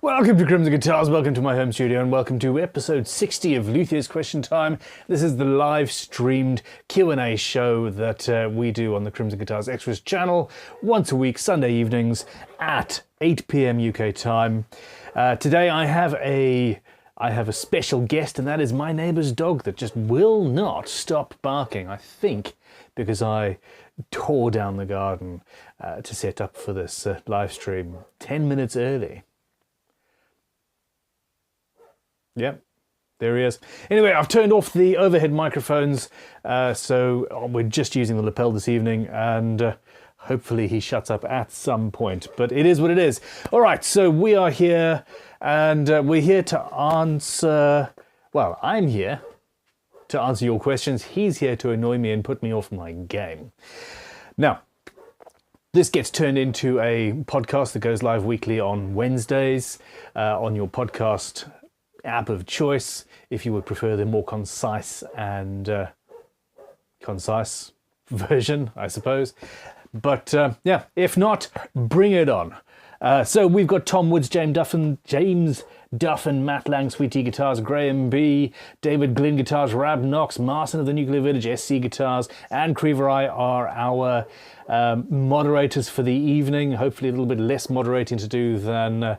Welcome to Crimson Guitars, welcome to my home studio, and welcome to episode 60 of Luthiers Question Time. This is the live streamed Q&A show that we do on the Crimson Guitars Extras channel once a week, Sunday evenings at 8 p.m. UK time. Today I have a special guest, and that is my neighbour's dog that just will not stop barking, I think because I tore down the garden to set up for this live stream 10 minutes early. Yep, there he is. Anyway, I've turned off the overhead microphones, so we're just using the lapel this evening, and hopefully he shuts up at some point, but it is what it is. All right, so we are here, and we're here to answer, well, I'm here to answer your questions. He's here to annoy me and put me off my game. Now, this gets turned into a podcast that goes live weekly on Wednesdays on your podcast app of choice, if you would prefer the more concise and concise version, I suppose. But yeah, if not, bring it on. So we've got Tom Woods, James Duffin, Matt Lang, Sweet Tea Guitars, Graham B, David Glynn Guitars, Rab Knox, Martin of the Nuclear Village, SC Guitars, and Creeverai are our moderators for the evening. Hopefully a little bit less moderating to do than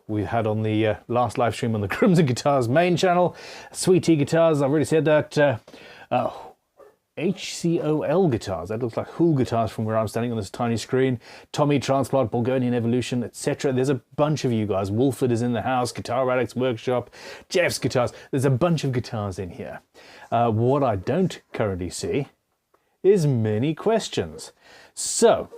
we had on the last live stream on the Crimson Guitars main channel. Sweet Tea Guitars, I've already said that. HCOL Guitars, that looks like Hool Guitars from where I'm standing on this tiny screen. Tommy Transplant, Bulgarian Evolution, etc. There's a bunch of you guys. Wolford is in the house, Guitar Addicts Workshop, Jeff's Guitars. There's a bunch of guitars in here. What I don't currently see is many questions. So,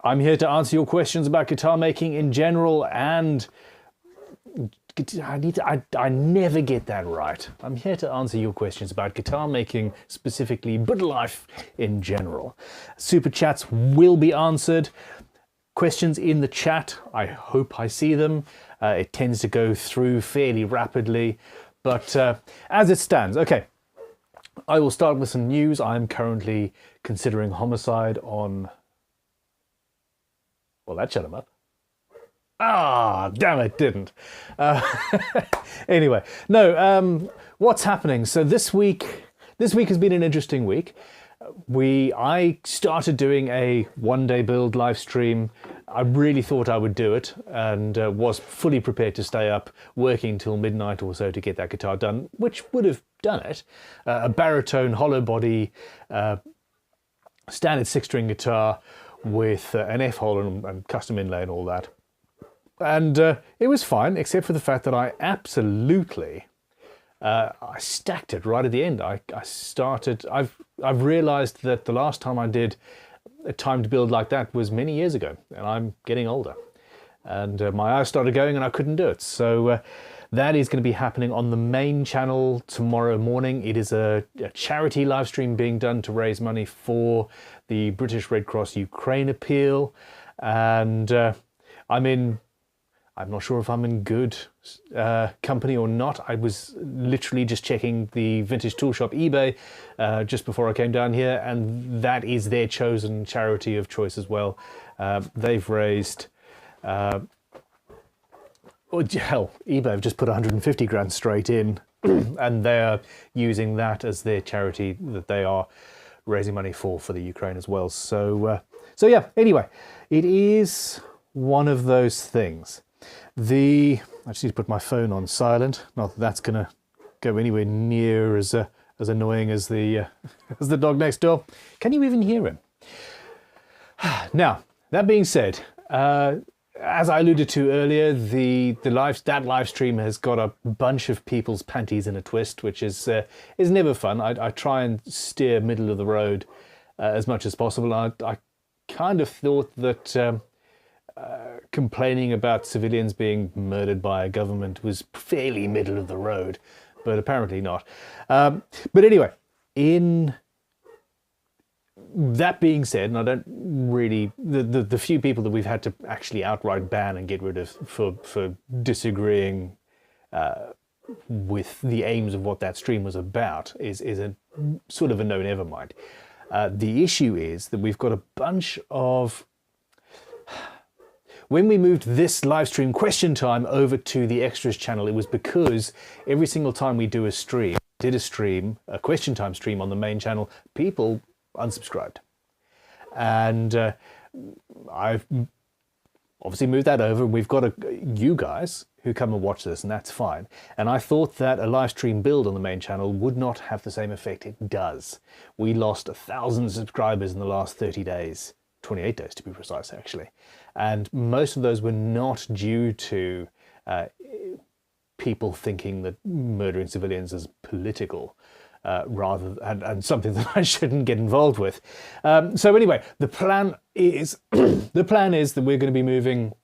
I'm here to answer your questions about guitar making in general, and I never get that right. I'm here to answer your questions about guitar making specifically, but life in general. Super chats will be answered. Questions in the chat, I hope I see them. It tends to go through fairly rapidly, but as it stands, okay. I will start with some news. I'm currently considering homicide on... Well, that shut him up. Ah, damn it, didn't. Anyway, no, what's happening? So this week has been an interesting week. I started doing a one-day build live stream. I really thought I would do it, and was fully prepared to stay up working till midnight or so to get that guitar done, which would have done it. A baritone hollow body, standard 6-string guitar with an F-hole and custom inlay and all that. And it was fine, except for the fact that I absolutely, I stacked it right at the end. I've realized that the last time I did a timed build like that was many years ago, and I'm getting older. And my eyes started going and I couldn't do it. So that is going to be happening on the main channel tomorrow morning. It is a charity live stream being done to raise money for the British Red Cross Ukraine appeal. And I'm not sure if I'm in good company or not. I was literally just checking the Vintage Tool Shop eBay just before I came down here, and that is their chosen charity of choice as well. They've raised, hell, eBay have just put 150 grand straight in, and they're using that as their charity that they are raising money for the Ukraine as well. So yeah, anyway, it is one of those things. I just need to put my phone on silent. Not that that's going to go anywhere near as annoying as the dog next door. Can you even hear him? Now, that being said, as I alluded to earlier, that live stream has got a bunch of people's panties in a twist, which is never fun. I try and steer middle of the road as much as possible. I kind of thought that complaining about civilians being murdered by a government was fairly middle of the road, but apparently not. But anyway, in that being said, and I don't really, the few people that we've had to actually outright ban and get rid of for disagreeing with the aims of what that stream was about is a sort of a no never mind. The issue is that we've got a bunch of when we moved this live stream question time over to the extras channel, it was because every single time we did a question time stream on the main channel, people unsubscribed. And I've obviously moved that over. We've got you guys who come and watch this, and that's fine. And I thought that a live stream build on the main channel would not have the same effect. It does. We lost 1,000 subscribers in the last 30 days, 28 days to be precise, actually. And most of those were not due to people thinking that murdering civilians is political. And something that I shouldn't get involved with. So anyway, the plan is that we're going to be moving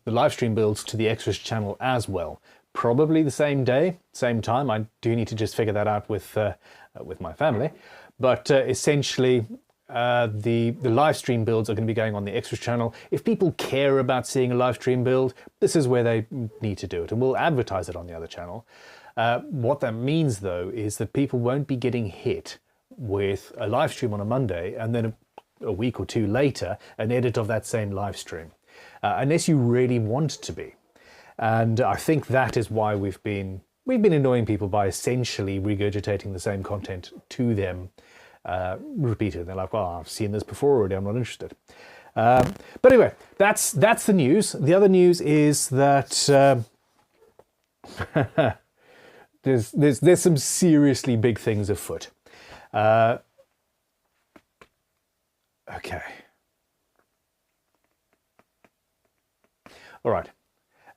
the live stream builds to the extras channel as well. Probably the same day, same time. I do need to just figure that out with my family, but essentially. The live stream builds are going to be going on the extras channel. If people care about seeing a live stream build, this is where they need to do it, and we'll advertise it on the other channel. What that means, though, is that people won't be getting hit with a live stream on a Monday and then a week or two later an edit of that same live stream, unless you really want to be. And I think that is why we've been annoying people by essentially regurgitating the same content to them repeated. They're like, well, I've seen this before already, I'm not interested. But anyway, that's the news. The other news is that there's some seriously big things afoot. Okay. All right.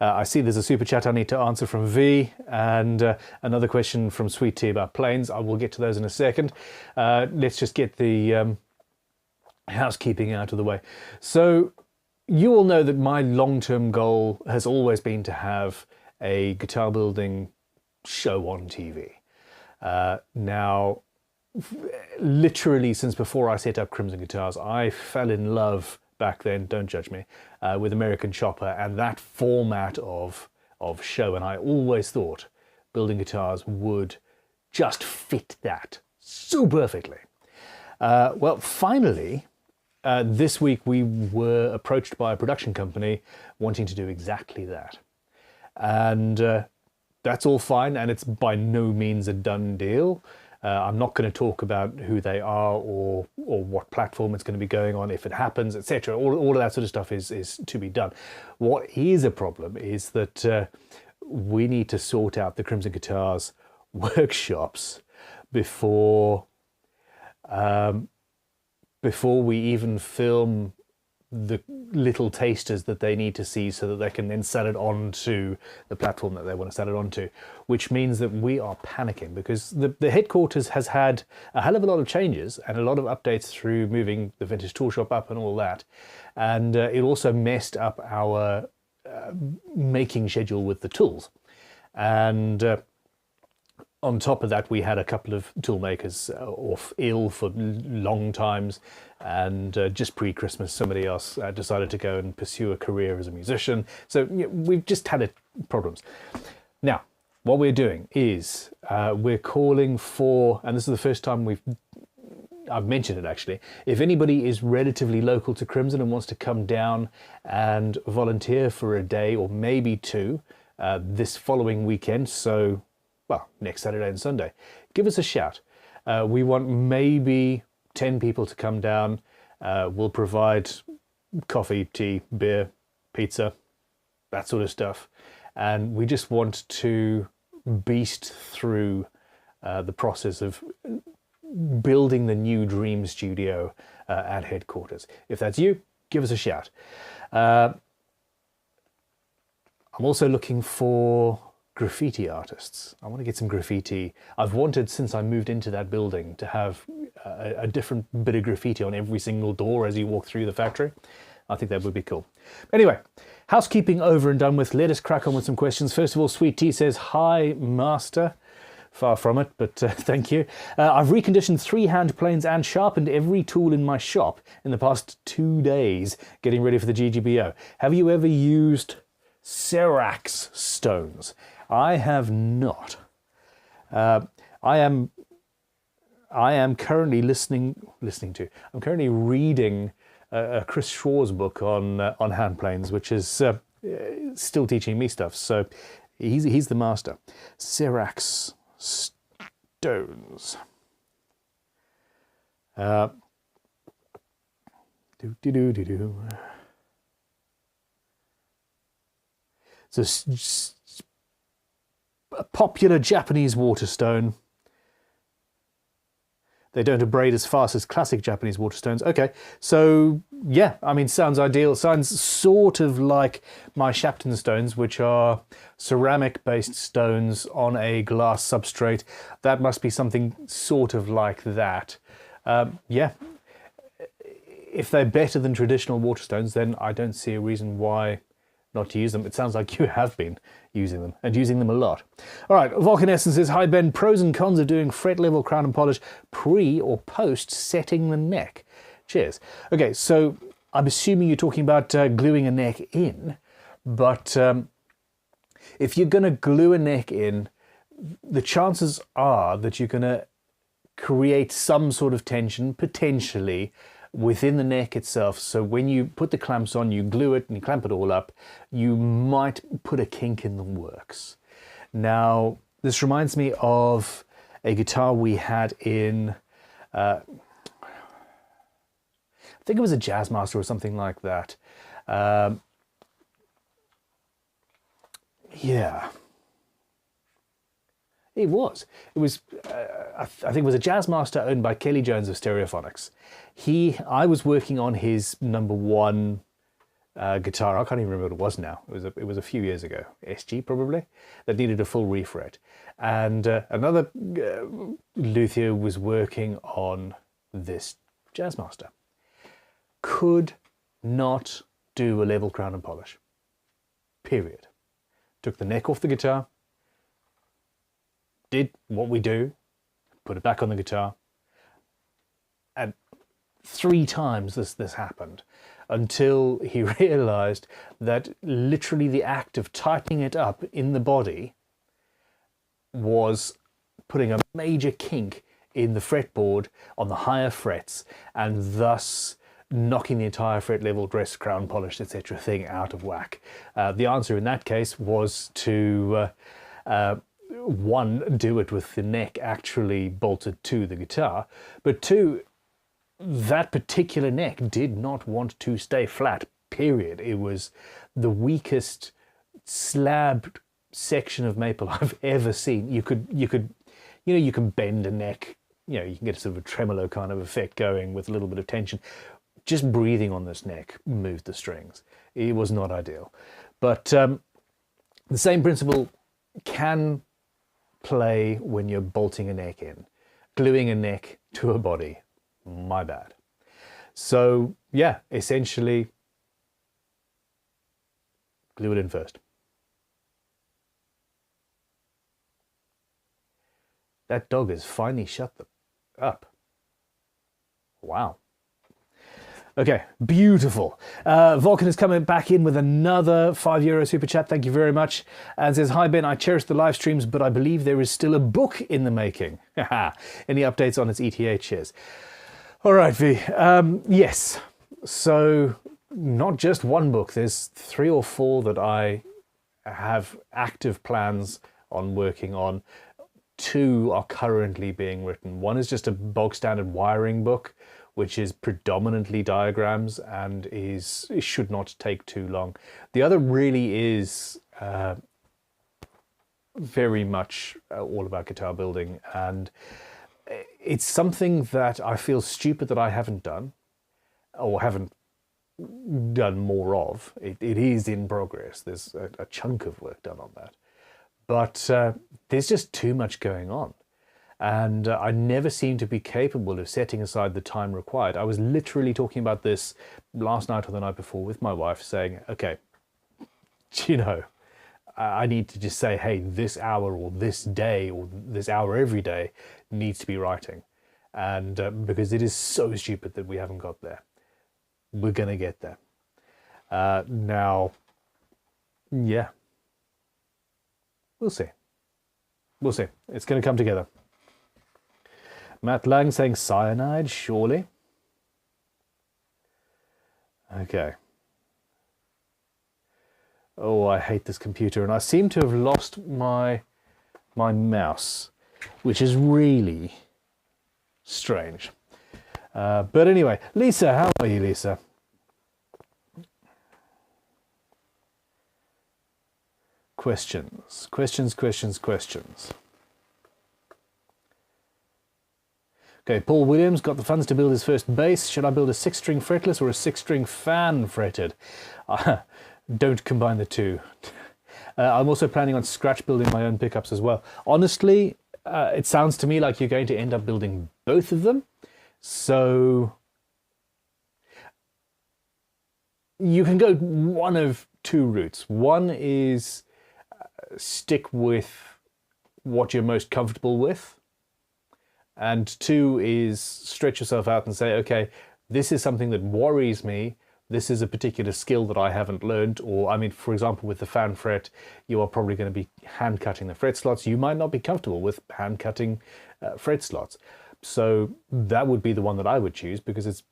I see there's a super chat I need to answer from V, and another question from Sweet Tea about planes. I will get to those in a second. Let's just get the housekeeping out of the way. So you all know that my long-term goal has always been to have a guitar building show on TV. Now, literally since before I set up Crimson Guitars, I fell in love back then, don't judge me, with American Chopper and that format of show, and I always thought building guitars would just fit that so perfectly. Well, finally, this week we were approached by a production company wanting to do exactly that. And that's all fine, and it's by no means a done deal. I'm not going to talk about who they are or what platform it's going to be going on, if it happens, etc. All of that sort of stuff is to be done. What is a problem is that we need to sort out the Crimson Guitars workshops before we even film the little tasters that they need to see so that they can then sell it on to the platform that they want to sell it onto, which means that we are panicking because the headquarters has had a hell of a lot of changes and a lot of updates through moving the vintage tool shop up and all that. And it also messed up our making schedule with the tools. And on top of that, we had a couple of tool makers off ill for long times, and just pre-Christmas, somebody else decided to go and pursue a career as a musician. So we've just had problems. Now, what we're doing is we're calling for, and this is the first time I've mentioned it actually, if anybody is relatively local to Crimson and wants to come down and volunteer for a day or maybe two this following weekend, so well, next Saturday and Sunday, give us a shout. We want maybe 10 people to come down. We'll provide coffee, tea, beer, pizza, that sort of stuff. And we just want to beast through the process of building the new dream studio at headquarters. If that's you, give us a shout. I'm also looking for graffiti artists. I want to get some graffiti. I've wanted since I moved into that building to have a different bit of graffiti on every single door as you walk through the factory. I think that would be cool. Anyway, housekeeping over and done with. Let us crack on with some questions. First of all, Sweet Tea says, "Hi, Master." Far from it, but thank you. I've reconditioned 3 hand planes and sharpened every tool in my shop in the past 2 days, getting ready for the GGBO. Have you ever used cerex stones? I have not. I am currently I'm currently reading Chris Shaw's book on hand planes, which is still teaching me stuff. So he's the master. Cerex stones. So a popular Japanese waterstone. They don't abrade as fast as classic Japanese waterstones. Okay, so yeah, I mean, sounds ideal. Sounds sort of like my Shapton stones, which are ceramic-based stones on a glass substrate. That must be something sort of like that. Yeah, if they're better than traditional waterstones, then I don't see a reason why not to use them. It sounds like you have been using them, and using them a lot. All right, Vulcan Essences. Hi Ben, pros and cons of doing fret level crown and polish pre or post setting the neck. Cheers. Okay, so I'm assuming you're talking about gluing a neck in, but if you're going to glue a neck in, the chances are that you're going to create some sort of tension, potentially, within the neck itself. So when you put the clamps on, you glue it and you clamp it all up, you might put a kink in the works. Now, this reminds me of a guitar we had in, I think it was a Jazzmaster or something like that. Yeah. It was. I think it was a Jazzmaster owned by Kelly Jones of Stereophonics. I was working on his #1 guitar. I can't even remember what it was now. It was a few years ago. SG probably, that needed a full refret. And another luthier was working on this Jazzmaster. Could not do a level crown and polish. Period. Took the neck off the guitar. Did what we do, put it back on the guitar, and 3 times this happened until he realized that literally the act of tightening it up in the body was putting a major kink in the fretboard on the higher frets, and thus knocking the entire fret level, dress, crown, polish, etc. thing out of whack. The answer in that case was to 1, do it with the neck actually bolted to the guitar, but 2, that particular neck did not want to stay flat, period. It was the weakest slabbed section of maple I've ever seen. You can bend a neck, you can get a sort of a tremolo kind of effect going with a little bit of tension. Just breathing on this neck moved the strings. It was not ideal. But the same principle can play when you're bolting a neck in. Gluing a neck to a body, my bad. So yeah, essentially glue it in first. That dog has finally shut up. Wow. Okay, beautiful. Vulcan is coming back in with another €5 super chat. Thank you very much. And says, hi Ben, I cherish the live streams, but I believe there is still a book in the making. Any updates on its ETH shares? All right, V. Yes. So not just one book. There's 3 or 4 that I have active plans on working on. 2 are currently being written. One is just a bog standard wiring book, which is predominantly diagrams and it should not take too long. The other really is very much all about guitar building, and it's something that I feel stupid that I haven't done, or haven't done more of. It is in progress. There's a chunk of work done on that. But there's just too much going on. And I never seem to be capable of setting aside the time required. I was literally talking about this last night or the night before with my wife, saying, okay, I need to just say, hey, this hour or this day or this hour every day needs to be writing. And because it is so stupid that we haven't got there. We're going to get there. Now, yeah. We'll see. We'll see. It's going to come together. Matt Lang saying cyanide, surely. Okay. Oh, I hate this computer, and I seem to have lost my mouse, which is really strange. But anyway, Lisa, how are you, Lisa? Questions. Okay, Paul Williams got the funds to build his first bass. Should I build a 6-string fretless or a 6-string fan fretted? Don't combine the two. I'm also planning on scratch building my own pickups as well. Honestly, it sounds to me like you're going to end up building both of them. So you can go one of two routes. One is stick with what you're most comfortable with. And two is stretch yourself out and say, okay, this is something that worries me. This is a particular skill that I haven't learned. Or, I mean, for example, with the fan fret, you are probably going to be hand cutting the fret slots. You might not be comfortable with hand cutting fret slots. So that would be the one that I would choose, because it's,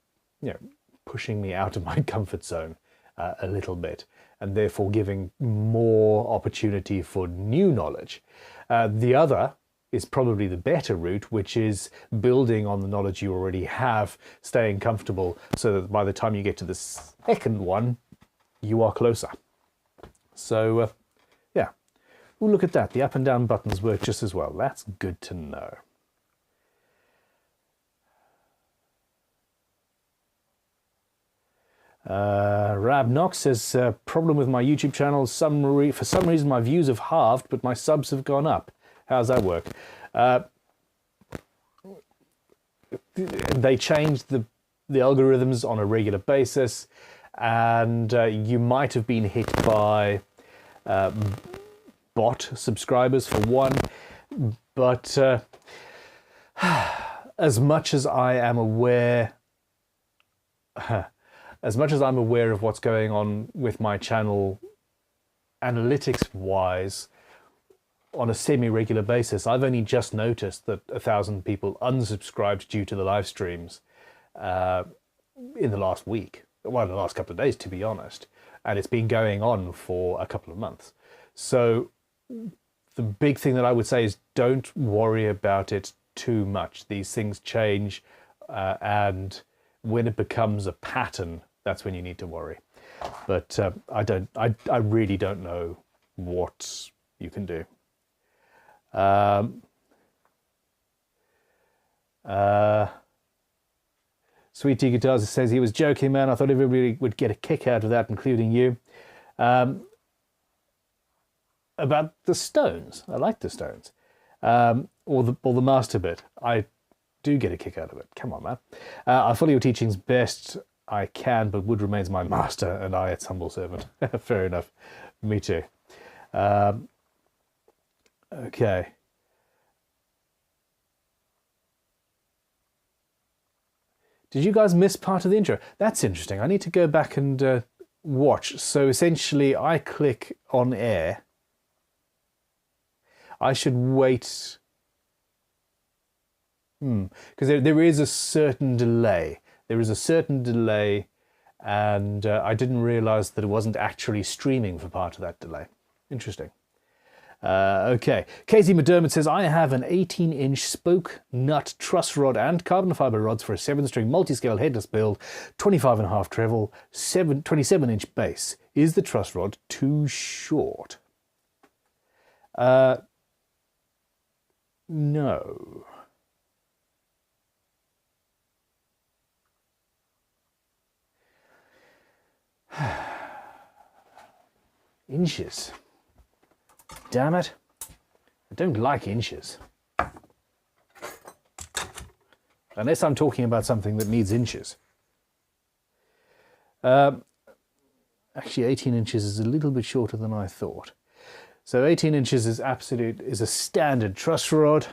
pushing me out of my comfort zone a little bit, and therefore giving more opportunity for new knowledge. The other is probably the better route, which is building on the knowledge you already have, staying comfortable, so that by the time you get to the second one, you are closer. So, yeah. Ooh, look at that. The up and down buttons work just as well. That's good to know. Rab Knox says, problem with my YouTube channel, for some reason my views have halved, but my subs have gone up. How's that work? They changed the algorithms on a regular basis, and you might have been hit by bot subscribers for one, but as much as I am aware of what's going on with my channel analytics-wise, on a semi-regular basis, I've only just noticed that 1,000 people unsubscribed due to the live streams in the last week. Well, the last couple of days, to be honest. And it's been going on for a couple of months. So the big thing that I would say is don't worry about it too much. These things change, and when it becomes a pattern, that's when you need to worry. But I really don't know what you can do. Sweet Tea Guitars says he was joking, man. I thought everybody would get a kick out of that, including you. About the Stones, I like the Stones, or the master bit. I do get a kick out of it. Come on, man. I follow your teachings best I can, but wood remains my master, and I its humble servant. Fair enough. Me too. Okay. Did you guys miss part of the intro? That's interesting. I need to go back and watch. So essentially, I click on air. I should wait. Because there is a certain delay. There is a certain delay, and I didn't realize that it wasn't actually streaming for part of that delay. Interesting. Okay, Casey McDermott says, I have an 18-inch spoke nut truss rod and carbon fiber rods for a 7-string multi-scale headless build, 25.5 treble, 27-inch bass. Is the truss rod too short? No. Inches. Damn it. I don't like inches. Unless I'm talking about something that needs inches. Actually, 18 inches is a little bit shorter than I thought. So 18 inches is a standard truss rod.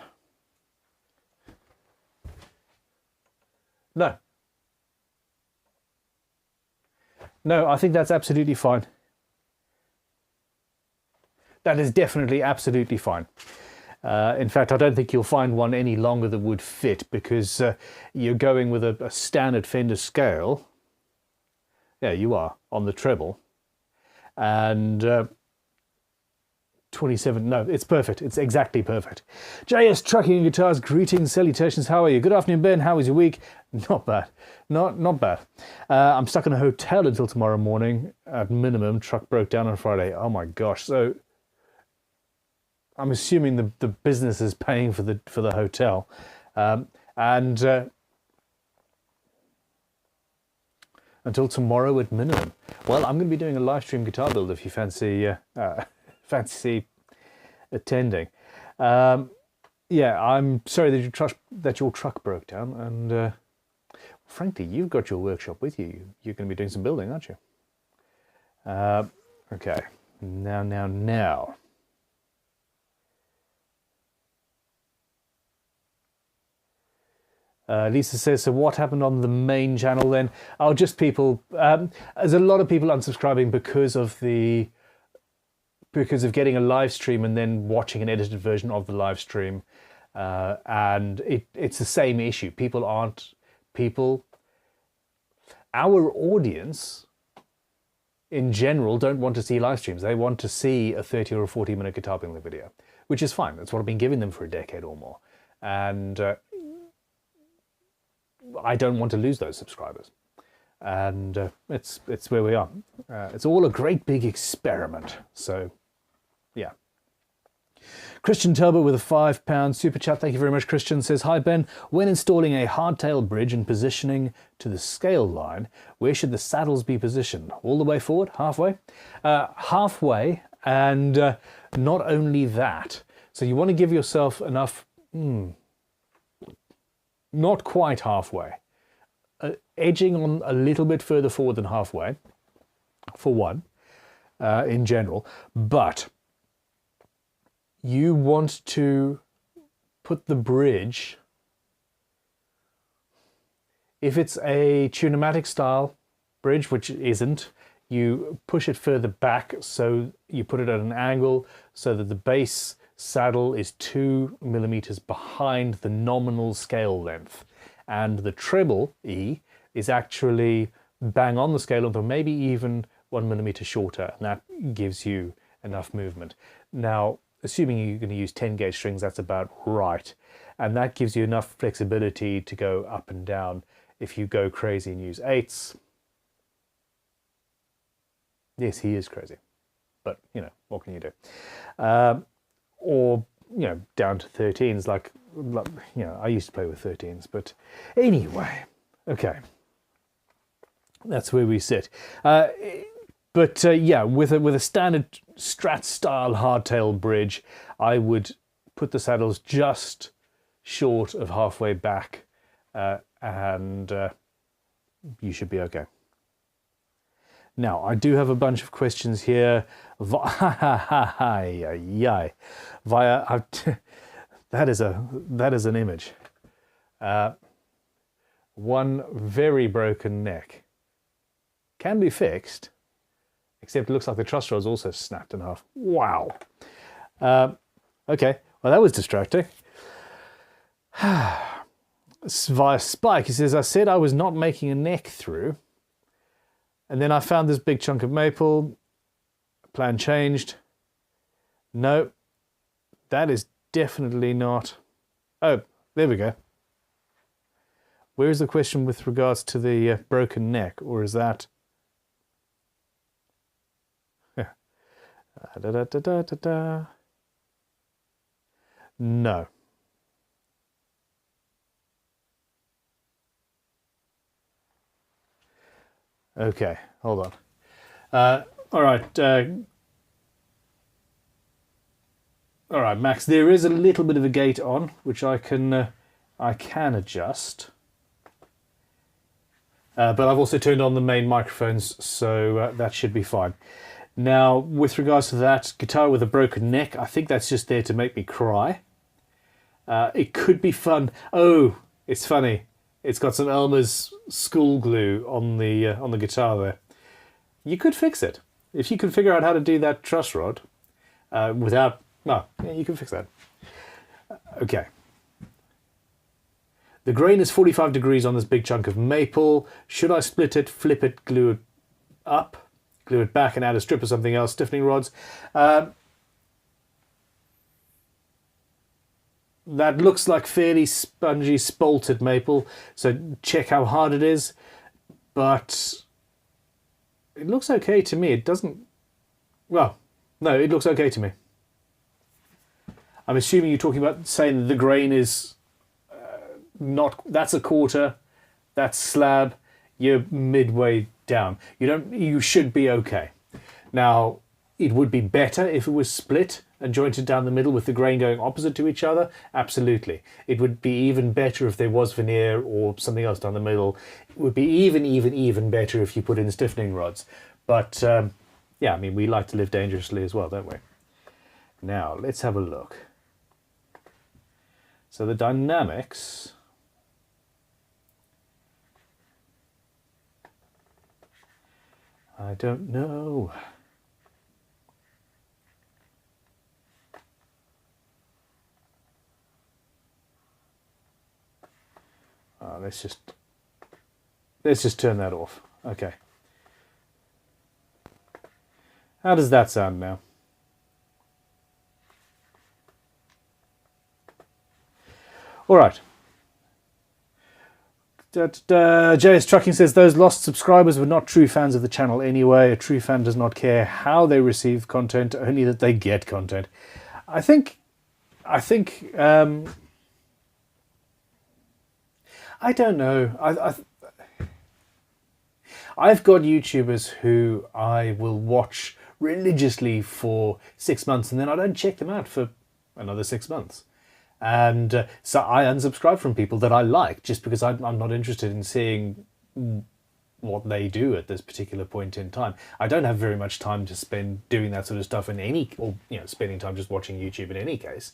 No. No, I think that's absolutely fine. That is definitely absolutely fine. In fact, I don't think you'll find one any longer that would fit, because you're going with a standard Fender scale. Yeah, you are on the treble. And 27, no, it's perfect. It's exactly perfect. JS Trucking and Guitars, greetings, salutations. How are you? Good afternoon, Ben. How was your week? Not bad. Not bad. I'm stuck in a hotel until tomorrow morning at minimum. Truck broke down on Friday. Oh my gosh. So I'm assuming the business is paying for the hotel. Until tomorrow at minimum. Well, I'm going to be doing a live stream guitar build if you fancy attending. Yeah, I'm sorry that your truck broke down, and frankly, you've got your workshop with you. You're going to be doing some building, aren't you? Okay, now. Lisa says, so what happened on the main channel then? Oh, just people. There's a lot of people unsubscribing because of getting a live stream and then watching an edited version of the live stream, and it's the same issue. Our audience in general don't want to see live streams. They want to see a 30 or a 40-minute guitar building video, which is fine. That's what I've been giving them for a decade or more, and I don't want to lose those subscribers, and it's where we are. It's all a great big experiment. So, yeah. Christian Turbo with a £5 super chat. Thank you very much, Christian. Says, hi Ben. When installing a hardtail bridge and positioning to the scale line, where should the saddles be positioned? All the way forward? Halfway? Halfway, and not only that. So you want to give yourself enough. Not quite halfway. Edging on a little bit further forward than halfway, for one, in general. But you want to put the bridge, if it's a tunematic style bridge, which it isn't, you push it further back, so you put it at an angle so that the base saddle is 2 millimeters behind the nominal scale length, and the treble E is actually bang on the scale length, or maybe even 1 millimeter shorter, and that gives you enough movement. Now, assuming you're going to use 10 gauge strings, that's about right, and that gives you enough flexibility to go up and down. If you go crazy and use 8s, yes, he is crazy, but you know, what can you do? Or, you know, down to 13s, like, you know, I used to play with 13s, but anyway, okay. That's where we sit. Yeah, with a standard Strat style hardtail bridge, I would put the saddles just short of halfway back, and you should be okay. Now, I do have a bunch of questions here via that is an image. One very broken neck. Can be fixed, except it looks like the truss rod's also snapped in half. Wow. Okay, well that was distracting. Via Spike, he says, I said I was not making a neck through, and then I found this big chunk of maple. Plan changed. No, that is definitely not. Oh, there we go. Where is the question with regards to the broken neck, or is that? No. Okay, hold on. All right. All right, Max. There is a little bit of a gate on, which I can adjust. But I've also turned on the main microphones, so that should be fine. Now, with regards to that guitar with a broken neck, I think that's just there to make me cry. It could be fun. Oh, it's funny. It's got some Elmer's school glue on the guitar there. You could fix it. If you could figure out how to do that truss rod without... No, yeah, you can fix that. Okay. The grain is 45 degrees on this big chunk of maple. Should I split it, flip it, glue it up, glue it back and add a strip of something else, stiffening rods. That looks like fairly spongy spalted maple, so check how hard it is, but it looks okay to me. It doesn't, well, no, it looks okay to me. I'm assuming you're talking about saying the grain is not, that's a quarter, that's slab, you're midway down. You should be okay. Now, it would be better if it was split and jointed down the middle with the grain going opposite to each other. Absolutely. It would be even better if there was veneer or something else down the middle. It would be even better if you put in stiffening rods. But yeah, I mean, we like to live dangerously as well, don't we? Now, let's have a look. So the dynamics, I don't know. Let's just turn that off. Okay. How does that sound now? All right. JS Trucking says those lost subscribers were not true fans of the channel anyway. A true fan does not care how they receive content, only that they get content. I think I don't know. I've got YouTubers who I will watch religiously for 6 months and then I don't check them out for another 6 months. And so I unsubscribe from people that I like just because I'm not interested in seeing what they do at this particular point in time. I don't have very much time to spend doing that sort of stuff in any, or spending time just watching YouTube in any case.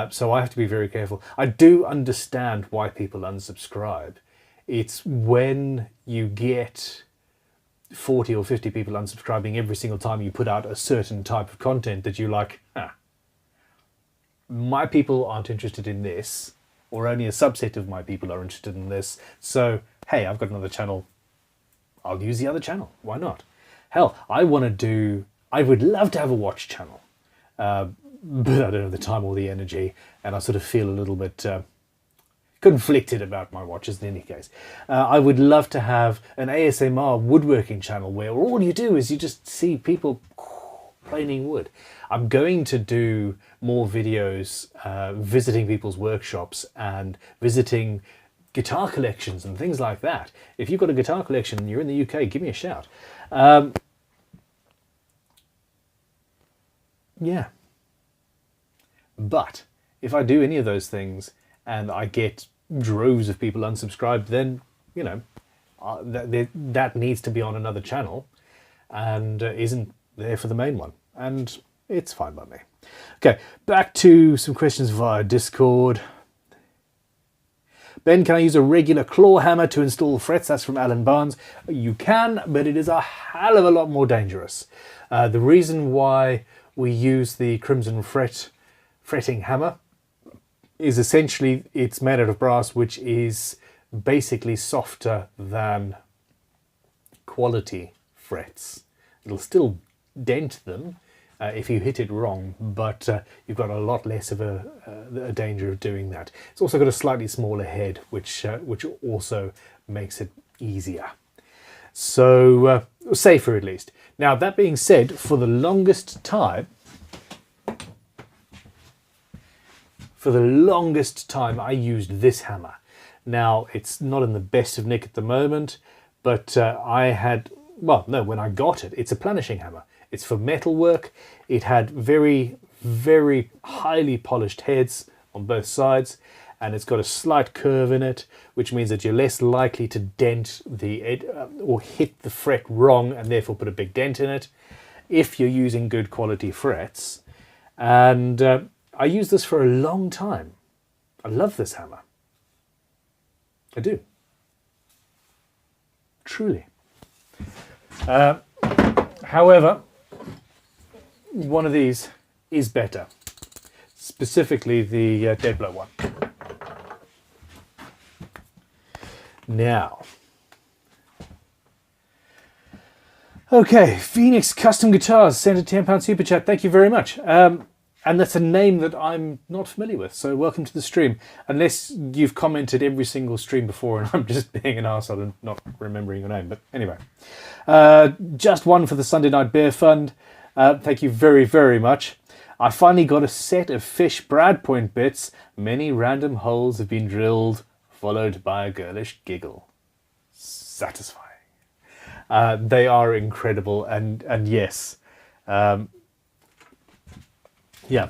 So I have to be very careful. I do understand why people unsubscribe. It's when you get 40 or 50 people unsubscribing every single time you put out a certain type of content that you're like, my people aren't interested in this, or only a subset of my people are interested in this. So, hey, I've got another channel. I'll use the other channel. Why not? Hell, I would love to have a watch channel. But I don't have the time or the energy, and I sort of feel a little bit conflicted about my watches in any case. I would love to have an ASMR woodworking channel where all you do is you just see people planing wood. I'm going to do more videos visiting people's workshops and visiting guitar collections and things like that. If you've got a guitar collection and you're in the UK, give me a shout. Yeah. But if I do any of those things and I get droves of people unsubscribed, then, that needs to be on another channel and isn't there for the main one. And it's fine by me. Okay, back to some questions via Discord. Ben, can I use a regular claw hammer to install frets? That's from Alan Barnes. You can, but it is a hell of a lot more dangerous. The reason why we use the Crimson fretting hammer is essentially it's made out of brass, which is basically softer than quality frets. It'll still dent them if you hit it wrong, but you've got a lot less of a danger of doing that. It's also got a slightly smaller head, which also makes it easier. So safer at least. Now, that being said, for the longest time I used this hammer. Now, it's not in the best of nick at the moment, but when I got it, it's a planishing hammer. It's for metal work. It had very, very highly polished heads on both sides, and it's got a slight curve in it, which means that you're less likely to dent or hit the fret wrong and therefore put a big dent in it if you're using good quality frets. And I used this for a long time. I love this hammer. I do. Truly. However, one of these is better. Specifically the dead blow one. Now, Okay, Phoenix Custom Guitars sent a £10 super chat. Thank you very much. And that's a name that I'm not familiar with, so welcome to the stream. Unless you've commented every single stream before and I'm just being an arsehole and not remembering your name. But anyway. Just one for the Sunday Night Beer Fund. Thank you very, very much. I finally got a set of fish Brad Point bits. Many random holes have been drilled, followed by a girlish giggle. Satisfying. They are incredible, and yes. Yeah,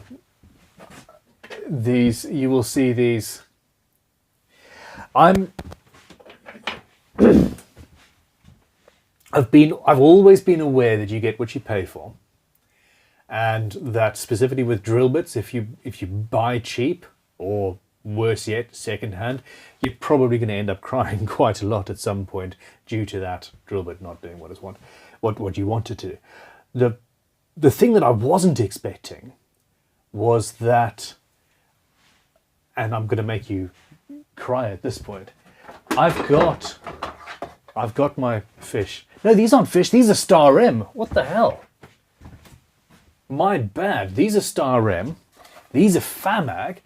these, you will see these. I've always been aware that you get what you pay for, and that specifically with drill bits, if you buy cheap, or worse yet, secondhand, you're probably going to end up crying quite a lot at some point due to that drill bit not doing what you want it to do. The thing that I wasn't expecting was that, and I'm going to make you cry at this point, I've got my fish. No, these aren't fish, these are Star M. What the hell? My bad. These are Star M. These are Famag.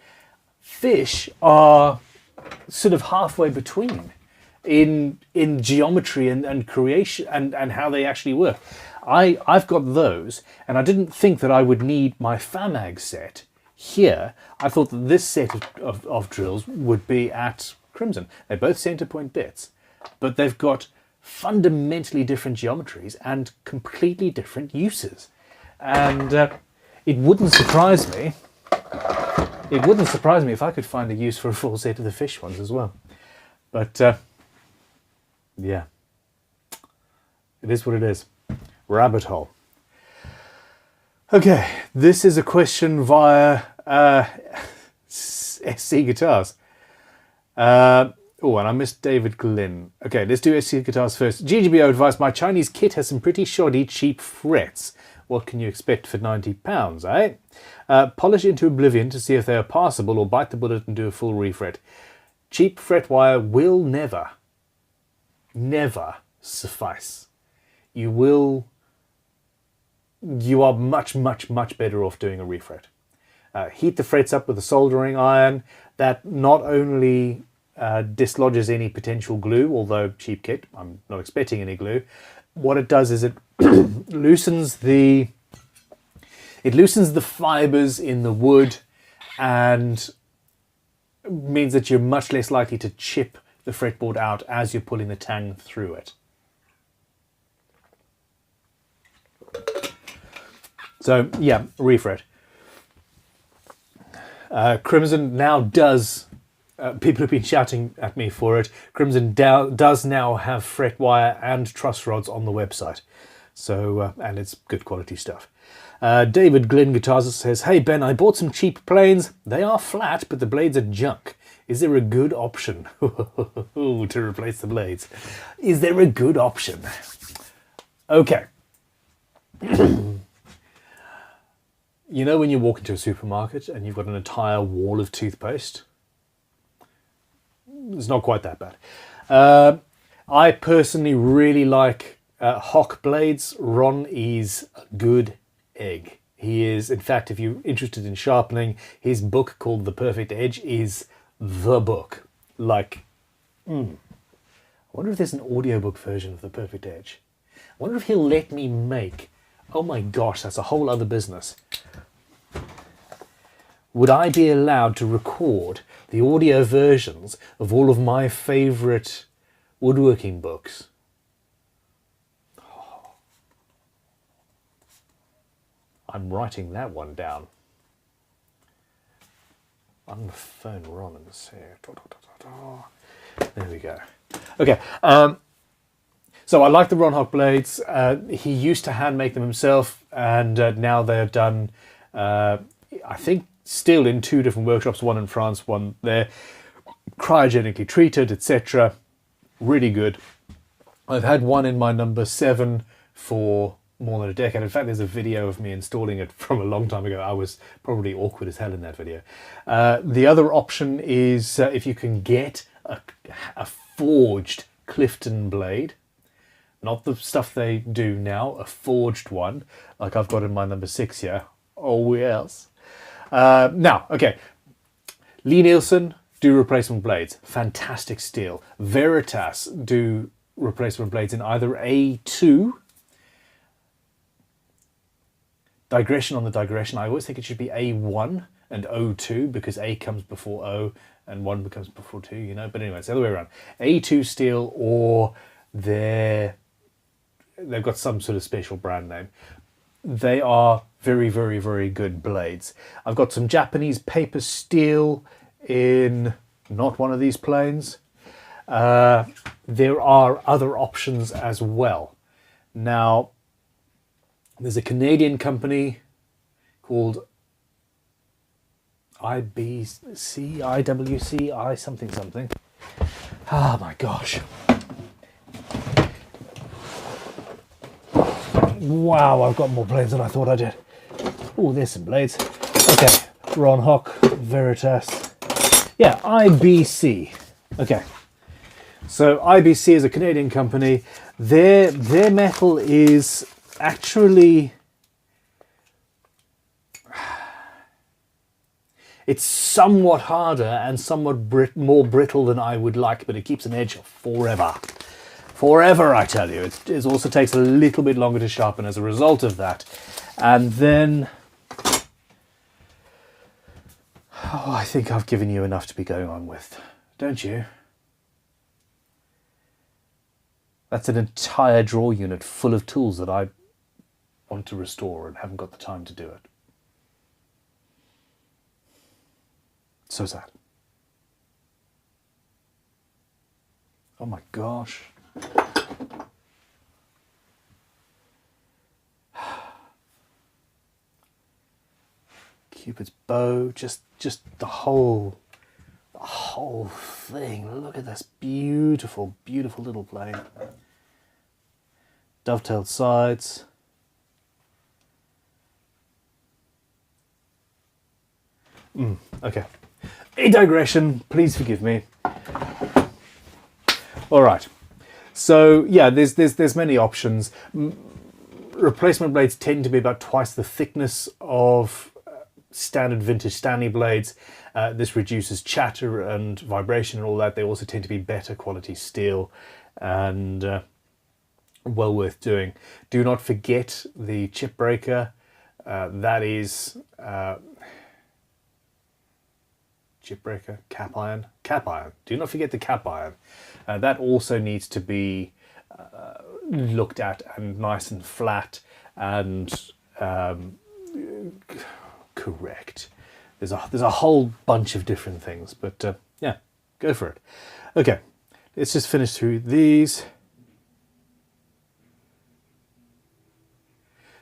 Fish are sort of halfway between in geometry and creation and how they actually work. I've got those, and I didn't think that I would need my Famag set here. I thought that this set of drills would be at Crimson. They're both center point bits, but they've got fundamentally different geometries and completely different uses. And it wouldn't surprise me. It wouldn't surprise me if I could find a use for a full set of the fish ones as well. But yeah, it is what it is. Rabbit hole. Okay, this is a question via SC Guitars. Oh, and I missed David Glynn. Okay, let's do SC Guitars first. GGBO advice, my Chinese kit has some pretty shoddy, cheap frets. What can you expect for £90, eh? Polish into oblivion to see if they are passable, or bite the bullet and do a full refret. Cheap fret wire will never suffice. You are much better off doing a refret. Heat the frets up with a soldering iron. That not only dislodges any potential glue, although cheap kit, I'm not expecting any glue. What it does is it loosens the fibers in the wood, and means that you're much less likely to chip the fretboard out as you're pulling the tang through it. So yeah, refret. Crimson now does, people have been shouting at me for it, Crimson does now have fret wire and truss rods on the website. So, and it's good quality stuff. David Glynn Guitars says, hey Ben, I bought some cheap planes. They are flat, but the blades are junk. Is there a good option to replace the blades? Is there a good option? Okay. You know when you walk into a supermarket and you've got an entire wall of toothpaste? It's not quite that bad. I personally really like Hock blades. Ron is a good egg. He is, in fact, if you're interested in sharpening, his book called The Perfect Edge is the book. Like, I wonder if there's an audiobook version of The Perfect Edge. I wonder if he'll let me make, oh my gosh, that's a whole other business. Would I be allowed to record the audio versions of all of my favourite woodworking books? Oh. I'm writing that one down. I'm going to phone Ron and say, there we go. Okay, so I like the Ron Hock blades. He used to hand make them himself, and now they're done, I think, still in two different workshops, one in France, one there, cryogenically treated, etc. Really good. I've had one in my number 7 for more than a decade. In fact, there's a video of me installing it from a long time ago. I was probably awkward as hell in that video. The other option is if you can get a forged Clifton blade. not the stuff they do now, a forged one, like I've got in my number 6 here. Oh, yes. Now, okay. Lee Nielsen do replacement blades. Fantastic steel. Veritas do replacement blades in either A2. Digression on the digression. I always think it should be A1 and O2 because A comes before O and 1 becomes before 2, you know. But anyway, it's the other way around. A2 steel, or they've got some sort of special brand name. They are very, very, very good blades. I've got some Japanese paper steel in not one of these planes. There are other options as well. Now, there's a Canadian company called IWC, something. Oh my gosh. Wow, I've got more blades than I thought I did. Oh, there's some blades. Okay, Ron Hock, Veritas. Yeah, IBC. Okay, so IBC is a Canadian company. Their metal is actually, it's somewhat harder and somewhat more brittle than I would like, but it keeps an edge forever. Forever, I tell you. It also takes a little bit longer to sharpen as a result of that. And then, oh, I think I've given you enough to be going on with, don't you? That's an entire drawer unit full of tools that I want to restore and haven't got the time to do it. So sad. Oh my gosh. Cupid's bow, just the whole thing. Look at this beautiful, beautiful little plane. Dovetailed sides. Okay. A digression, please forgive me. All right. So yeah, there's many options. Replacement blades tend to be about twice the thickness of standard vintage Stanley blades. This reduces chatter and vibration and all that. They also tend to be better quality steel and well worth doing. Do not forget the chip breaker. That is chip breaker, cap iron. Do not forget the cap iron. That also needs to be looked at and nice and flat and correct. There's a whole bunch of different things, but yeah, go for it. Okay, let's just finish through these.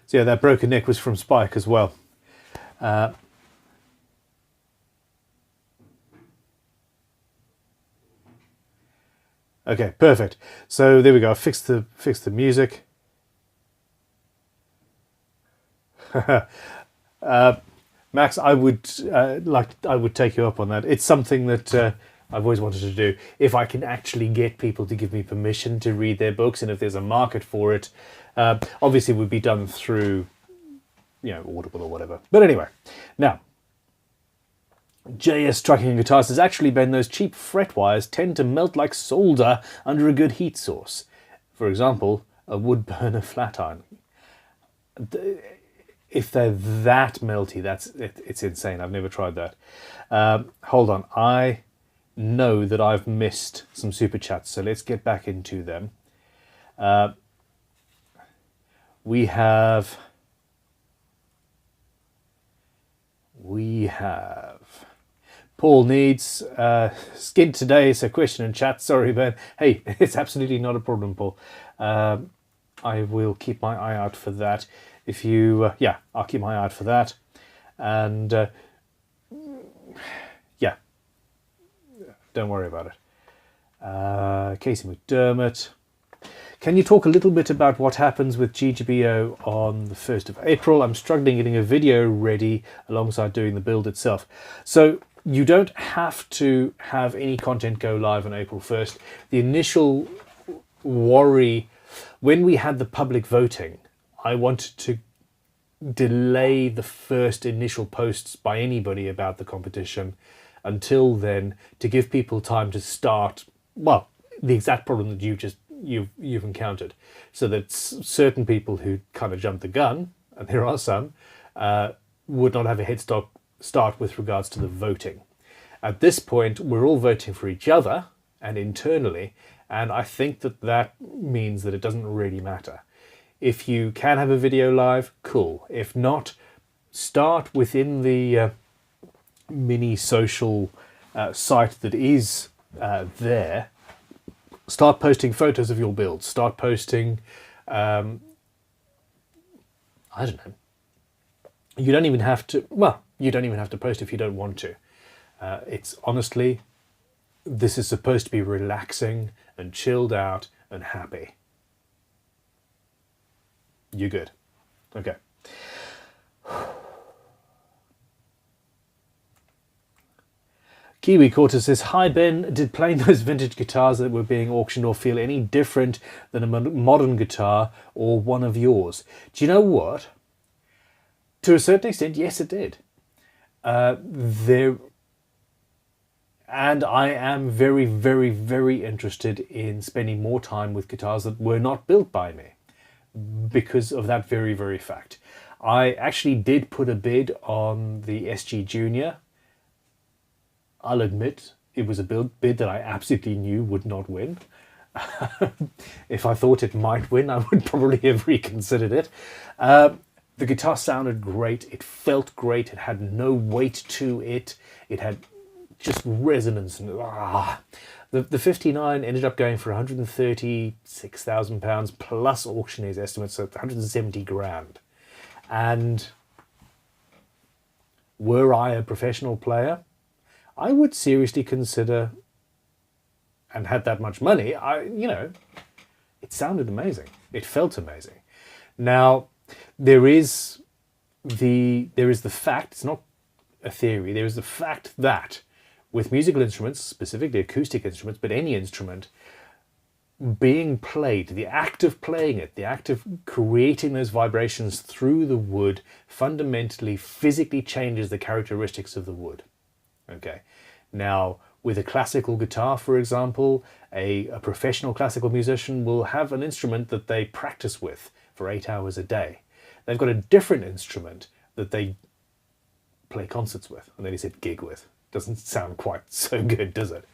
So yeah, that broken neck was from Spike as well. Okay, perfect. So there we go. Fix the music. Max, I would take you up on that. It's something that I've always wanted to do. If I can actually get people to give me permission to read their books, and if there's a market for it, obviously it would be done through, you know, Audible or whatever. But anyway, now. JS Trucking and Guitars has actually been those cheap fret wires tend to melt like solder under a good heat source. For example, a wood burner flat iron. If they're that melty, it's insane. I've never tried that. Hold on, I know that I've missed some super chats, so let's get back into them. We have Paul needs skid today, so question in chat. Sorry, Ben. Hey, it's absolutely not a problem, Paul. I will keep my eye out for that. If you, yeah, I'll keep my eye out for that. And yeah, don't worry about it. Casey McDermott. Can you talk a little bit about what happens with GGBO on the 1st of April? I'm struggling getting a video ready alongside doing the build itself. So you don't have to have any content go live on April 1st. The initial worry When we had the public voting, I wanted to delay the first initial posts by anybody about the competition until then, to give people time to start, well, the exact problem that you've encountered, so that certain people who kind of jumped the gun, and there are some, would not have a head start with regards to the voting. At this point, we're all voting for each other and internally, and I think that means that it doesn't really matter. If you can have a video live, cool. If not, start within the mini social site that is there. Start posting photos of your builds. Start posting, I don't know. You don't even have to, well, you don't even have to post if you don't want to. It's honestly, this is supposed to be relaxing and chilled out and happy. You good? Okay. Kiwi Quarter says, hi Ben, did playing those vintage guitars that were being auctioned off feel any different than a modern guitar or one of yours? Do you know what? To a certain extent, yes it did. And I am very, very, very interested in spending more time with guitars that were not built by me, because of that very, very fact. I actually did put a bid on the SG Junior. I'll admit it was a bid that I absolutely knew would not win. If I thought it might win, I would probably have reconsidered it. The guitar sounded great. It felt great. It had no weight to it. It had just resonance. And, The 59 ended up going for £136,000 plus auctioneer's estimates, so 170 grand. And were I a professional player, I would seriously consider, and had that much money, it sounded amazing. It felt amazing. Now, there is the fact, it's not a theory, there is the fact that with musical instruments, specifically acoustic instruments, but any instrument, being played, the act of playing it, the act of creating those vibrations through the wood fundamentally, physically changes the characteristics of the wood. Okay. Now, with a classical guitar, for example, a professional classical musician will have an instrument that they practice with for 8 hours a day. They've got a different instrument that they play concerts with, and then he said gig with. Doesn't sound quite so good, does it?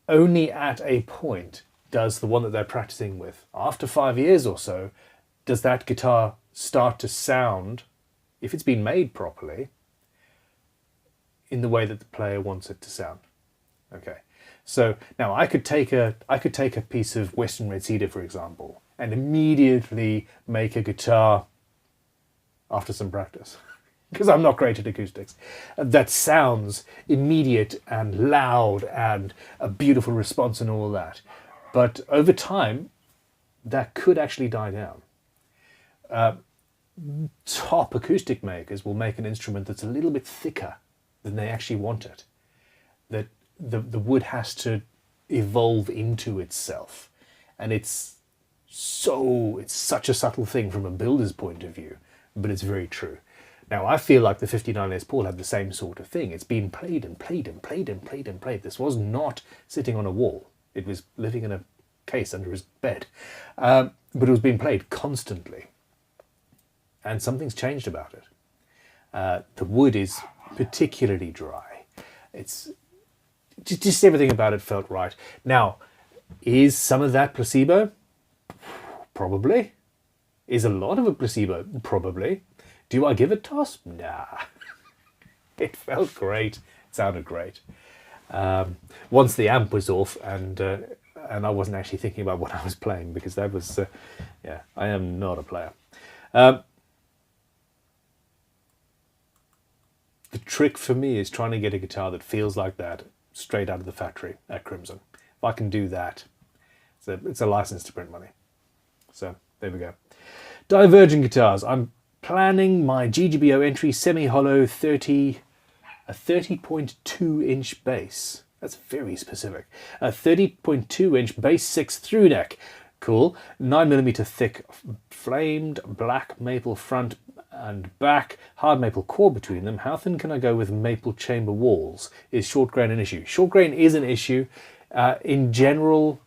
Only at a point does the one that they're practicing with, after 5 years or so, does that guitar start to sound, if it's been made properly, in the way that the player wants it to sound. Okay, so now I could take a piece of Western Red Cedar, for example, and immediately make a guitar after some practice, because I'm not great at acoustics, that sounds immediate and loud and a beautiful response and all that. But over time, that could actually die down. Top acoustic makers will make an instrument that's a little bit thicker than they actually want it. That the wood has to evolve into itself. And it's such a subtle thing from a builder's point of view, but it's very true. Now, I feel like the 59 Les Paul had the same sort of thing. It's been played and played and played and played and played. This was not sitting on a wall. It was living in a case under his bed. But it was being played constantly. And something's changed about it. The wood is particularly dry. It's just everything about it felt right. Now, is some of that placebo? Probably. Is a lot of it placebo? Probably. Do I give it a toss? Nah. It felt great. It sounded great. Once the amp was off and I wasn't actually thinking about what I was playing, because that was, I am not a player. The trick for me is trying to get a guitar that feels like that straight out of the factory at Crimson. If I can do that, it's a license to print money. So there we go. Divergent guitars. I'm planning my GGBO Entry semi-hollow 30.2 inch bass. That's very specific. A 30.2-inch base 6 through deck. Cool. 9mm thick flamed black maple front and back, hard maple core between them. How thin can I go with maple chamber walls? Is short grain an issue? Short grain is an issue. In general,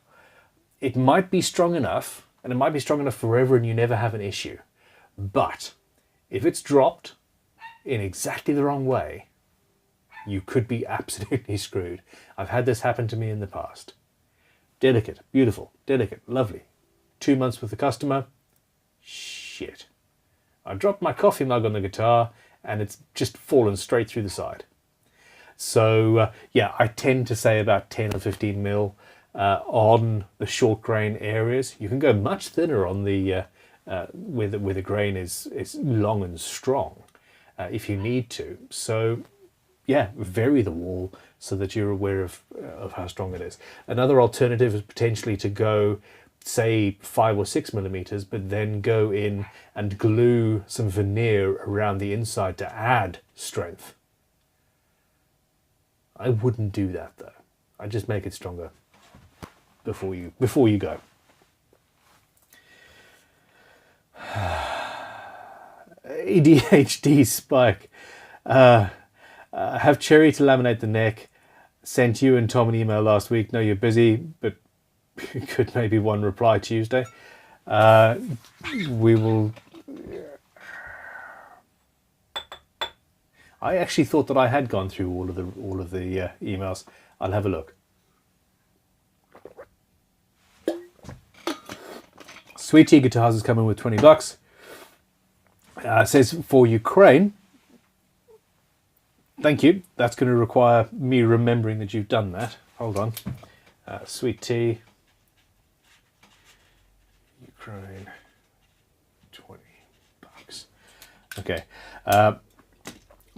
it might be strong enough, and it might be strong enough forever and you never have an issue. But if it's dropped in exactly the wrong way, you could be absolutely screwed. I've had this happen to me in the past. Delicate, beautiful, delicate, lovely. 2 months with the customer, shit. I dropped my coffee mug on the guitar and it's just fallen straight through the side. So yeah, I tend to say about 10 or 15 mil on the short grain areas. You can go much thinner on the where the grain is long and strong if you need to. So yeah, vary the wall so that you're aware of how strong it is. Another alternative is potentially to go, say, 5 or 6 millimeters, but then go in and glue some veneer around the inside to add strength. I wouldn't do that though. I'd just make it stronger before you go. ADHD Spike. Have Cherry to laminate the neck. Sent you and Tom an email last week. Know you're busy, but could maybe one reply Tuesday. We will. I actually thought that I had gone through all of the emails. I'll have a look. Sweet Tea Guitars is coming with $20. Says for Ukraine. Thank you. That's going to require me remembering that you've done that. Hold on. Sweet Tea. Ukraine. $20. Okay.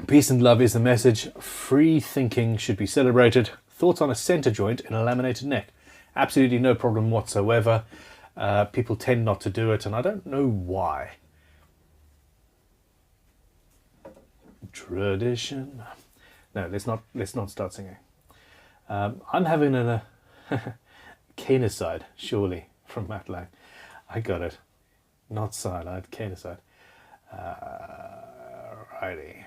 Peace and love is the message. Free thinking should be celebrated. Thoughts on a center joint in a laminated neck? Absolutely no problem whatsoever. People tend not to do it, and I don't know why. Tradition. No, let's not start singing. I'm having a canicide, surely, from Matt Lang. I got it. Not cyanide, canicide. Righty.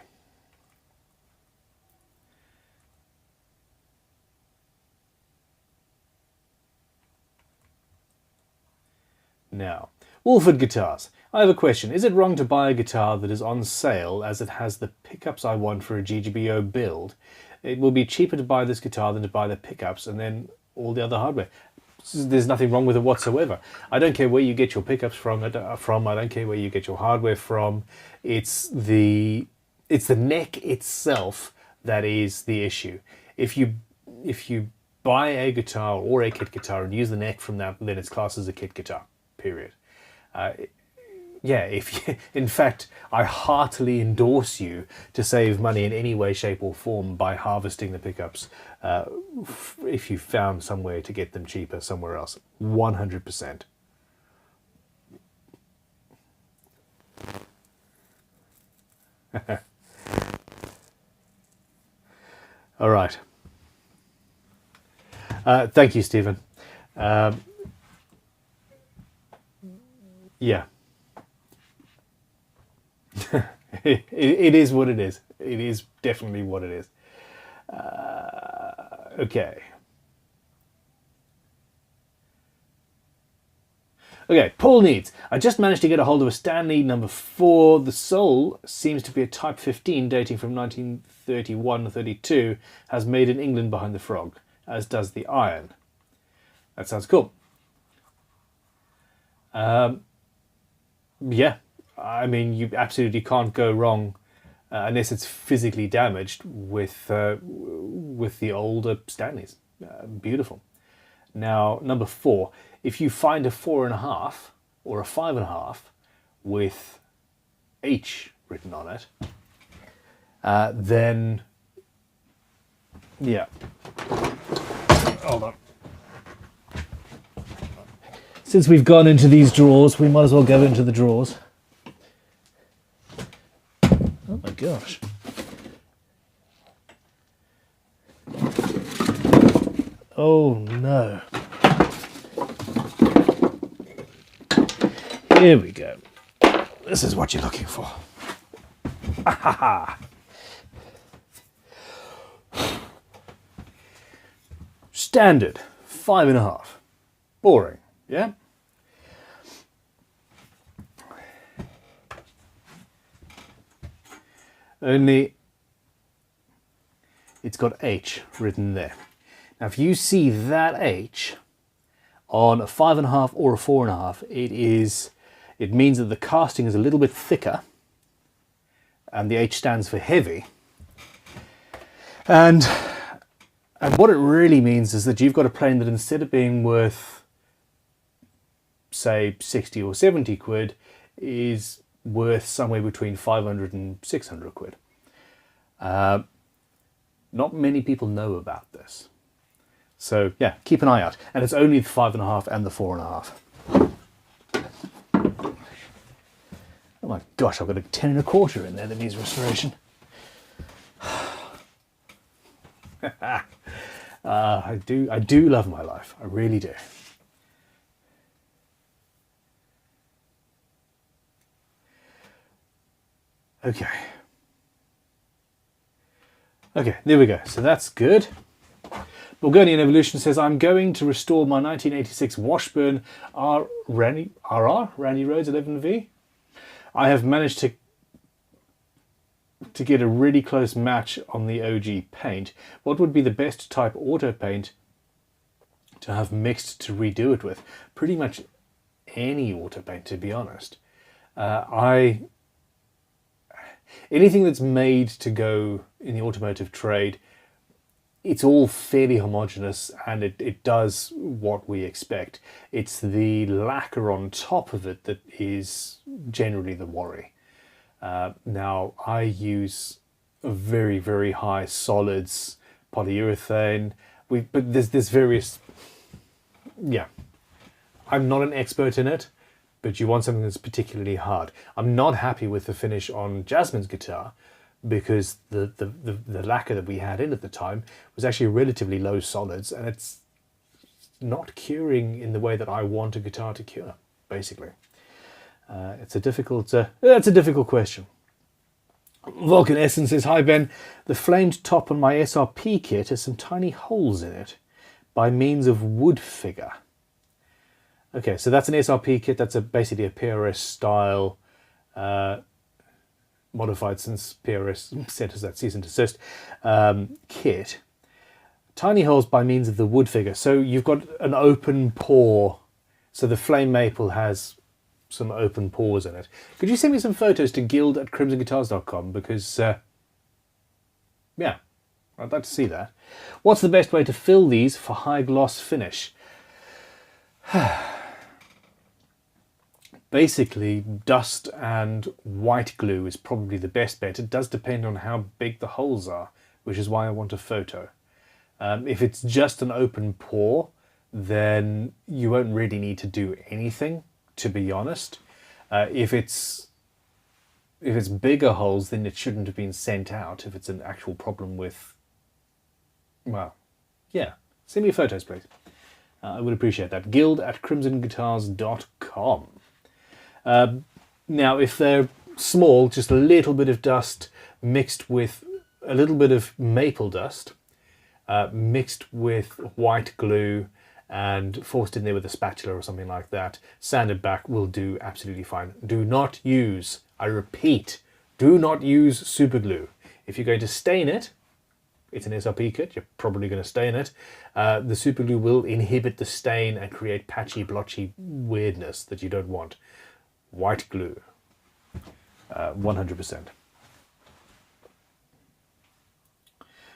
Now, Wolford Guitars. I have a question. Is it wrong to buy a guitar that is on sale as it has the pickups I want for a GGBO build? It will be cheaper to buy this guitar than to buy the pickups and then all the other hardware. There's nothing wrong with it whatsoever. I don't care where you get your pickups from. I don't care where you get your hardware from. It's the neck itself that is the issue. If you buy a guitar or a kit guitar and use the neck from that, then it's classed as a kit guitar. Period. Yeah, in fact, I heartily endorse you to save money in any way, shape or form by harvesting the pickups if you found some way to get them cheaper somewhere else. 100%. All right. Thank you, Stephen. Yeah. It is what it is. It is definitely what it is. Okay. Okay, Paul needs. I just managed to get a hold of a Stanley number 4. The sole seems to be a Type 15 dating from 1931-32. Has made in England behind the frog, as does the iron. That sounds cool. Yeah, I mean, you absolutely can't go wrong unless it's physically damaged with the older Stanleys. Beautiful. Now, number 4, if you find a 4.5 or a 5.5 with H written on it, then yeah. Hold on. Since we've gone into these drawers, we might as well go into the drawers. Oh my gosh. Oh no. Here we go. This is what you're looking for. Standard 5.5. Boring, yeah? Only it's got H written there. Now if you see that H on a 5.5 or a 4.5, it means that the casting is a little bit thicker, and the H stands for heavy. And what it really means is that you've got a plane that instead of being worth, say, 60 or 70 quid, is worth somewhere between 500 and 600 quid. Not many people know about this. So yeah, keep an eye out. And it's only the 5.5 and the 4.5. Oh my gosh, I've got a 10.25 in there that needs restoration. I do love my life. I really do. Okay. Okay, there we go. So that's good. Bulgarian Evolution says, I'm going to restore my 1986 Washburn Randy Rhodes 11V. I have managed to get a really close match on the OG paint. What would be the best type auto paint to have mixed to redo it with? Pretty much any auto paint, to be honest. Anything that's made to go in the automotive trade, it's all fairly homogeneous, and it does what we expect. It's the lacquer on top of it that is generally the worry. Now, I use a very, very high solids polyurethane. But there's various... Yeah. I'm not an expert in it, but you want something that's particularly hard. I'm not happy with the finish on Jasmine's guitar, because the lacquer that we had in at the time was actually relatively low solids, and it's not curing in the way that I want a guitar to cure, basically. It's a difficult question. Vulcan Essence says, hi Ben, the flamed top on my SRP kit has some tiny holes in it by means of wood figure. Okay, so that's an SRP kit. That's basically a PRS style, modified since PRS sent us that cease and desist kit. Tiny holes by means of the wood figure. So you've got an open pore. So the flame maple has some open pores in it. Could you send me some photos to guild@crimsonguitars.com? Because, yeah, I'd like to see that. What's the best way to fill these for high gloss finish? Basically, dust and white glue is probably the best bet. It does depend on how big the holes are, which is why I want a photo. If it's just an open pore, then you won't really need to do anything, to be honest. If it's bigger holes, then it shouldn't have been sent out. If it's an actual problem with, well, yeah. Send me photos, please. I would appreciate that. guild@crimsonguitars.com. Now, if they're small, just a little bit of dust mixed with a little bit of maple dust, mixed with white glue and forced in there with a spatula or something like that, sanded back, will do absolutely fine. Do not use, I repeat, do not use super glue. If you're going to stain it, it's an SRP kit, you're probably going to stain it. The super glue will inhibit the stain and create patchy, blotchy weirdness that you don't want. White glue, 100%.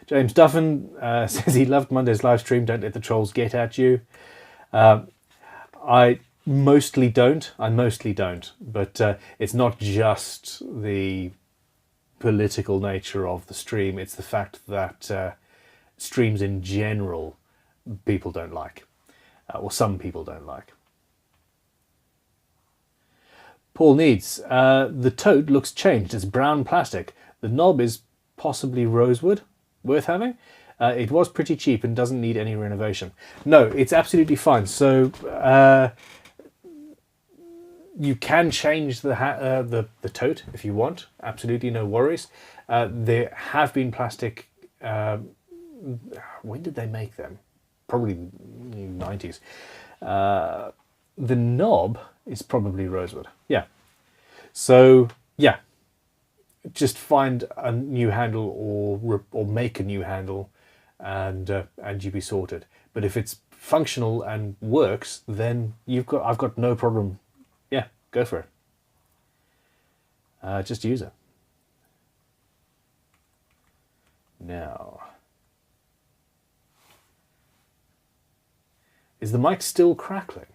James Duffin says he loved Monday's live stream. Don't let the trolls get at you. I mostly don't. But it's not just the political nature of the stream. It's the fact that streams in general people don't like, or some people don't like. Paul Needs, the tote looks changed. It's brown plastic. The knob is possibly rosewood. Worth having. It was pretty cheap and doesn't need any renovation. No, it's absolutely fine. So you can change the tote if you want. Absolutely no worries. There have been plastic. When did they make them? Probably 90s. The knob is probably rosewood. Yeah. So yeah, just find a new handle or make a new handle, and you'll be sorted. But if it's functional and works, then I've got no problem. Yeah, go for it. Just use it. Now, is the mic still crackling?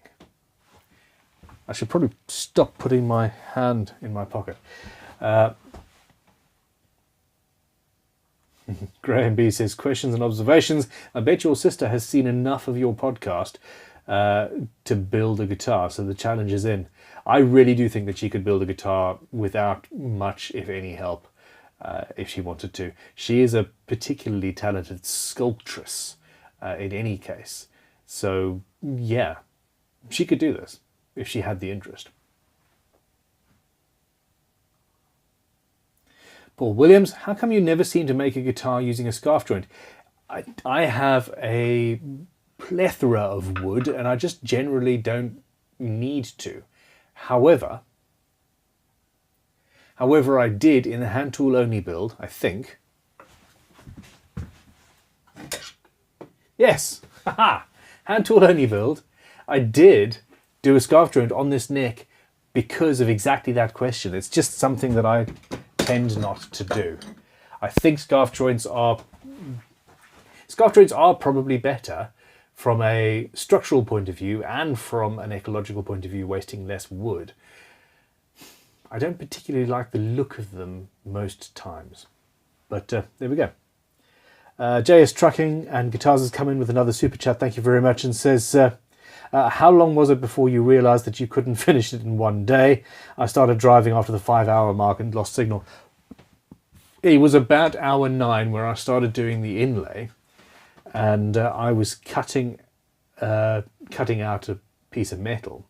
I should probably stop putting my hand in my pocket. Graham B says, questions and observations. I bet your sister has seen enough of your podcast to build a guitar, so the challenge is in. I really do think that she could build a guitar without much, if any, help if she wanted to. She is a particularly talented sculptress in any case. So, yeah, she could do this if she had the interest. Paul Williams, how come you never seem to make a guitar using a scarf joint? I have a plethora of wood and I just generally don't need to. However, I did in the hand tool only build, I think. Yes, haha, hand tool only build. I did do a scarf joint on this neck because of exactly that question. It's just something that I tend not to do. I think scarf joints are probably better from a structural point of view and from an ecological point of view, wasting less wood. I don't particularly like the look of them most times, but there we go. JS Trucking and Guitars has come in with another super chat. Thank you very much, and says, how long was it before you realized that you couldn't finish it in one day? I started driving after the 5-hour mark and lost signal. It was about hour 9 where I started doing the inlay, and I was cutting out a piece of metal,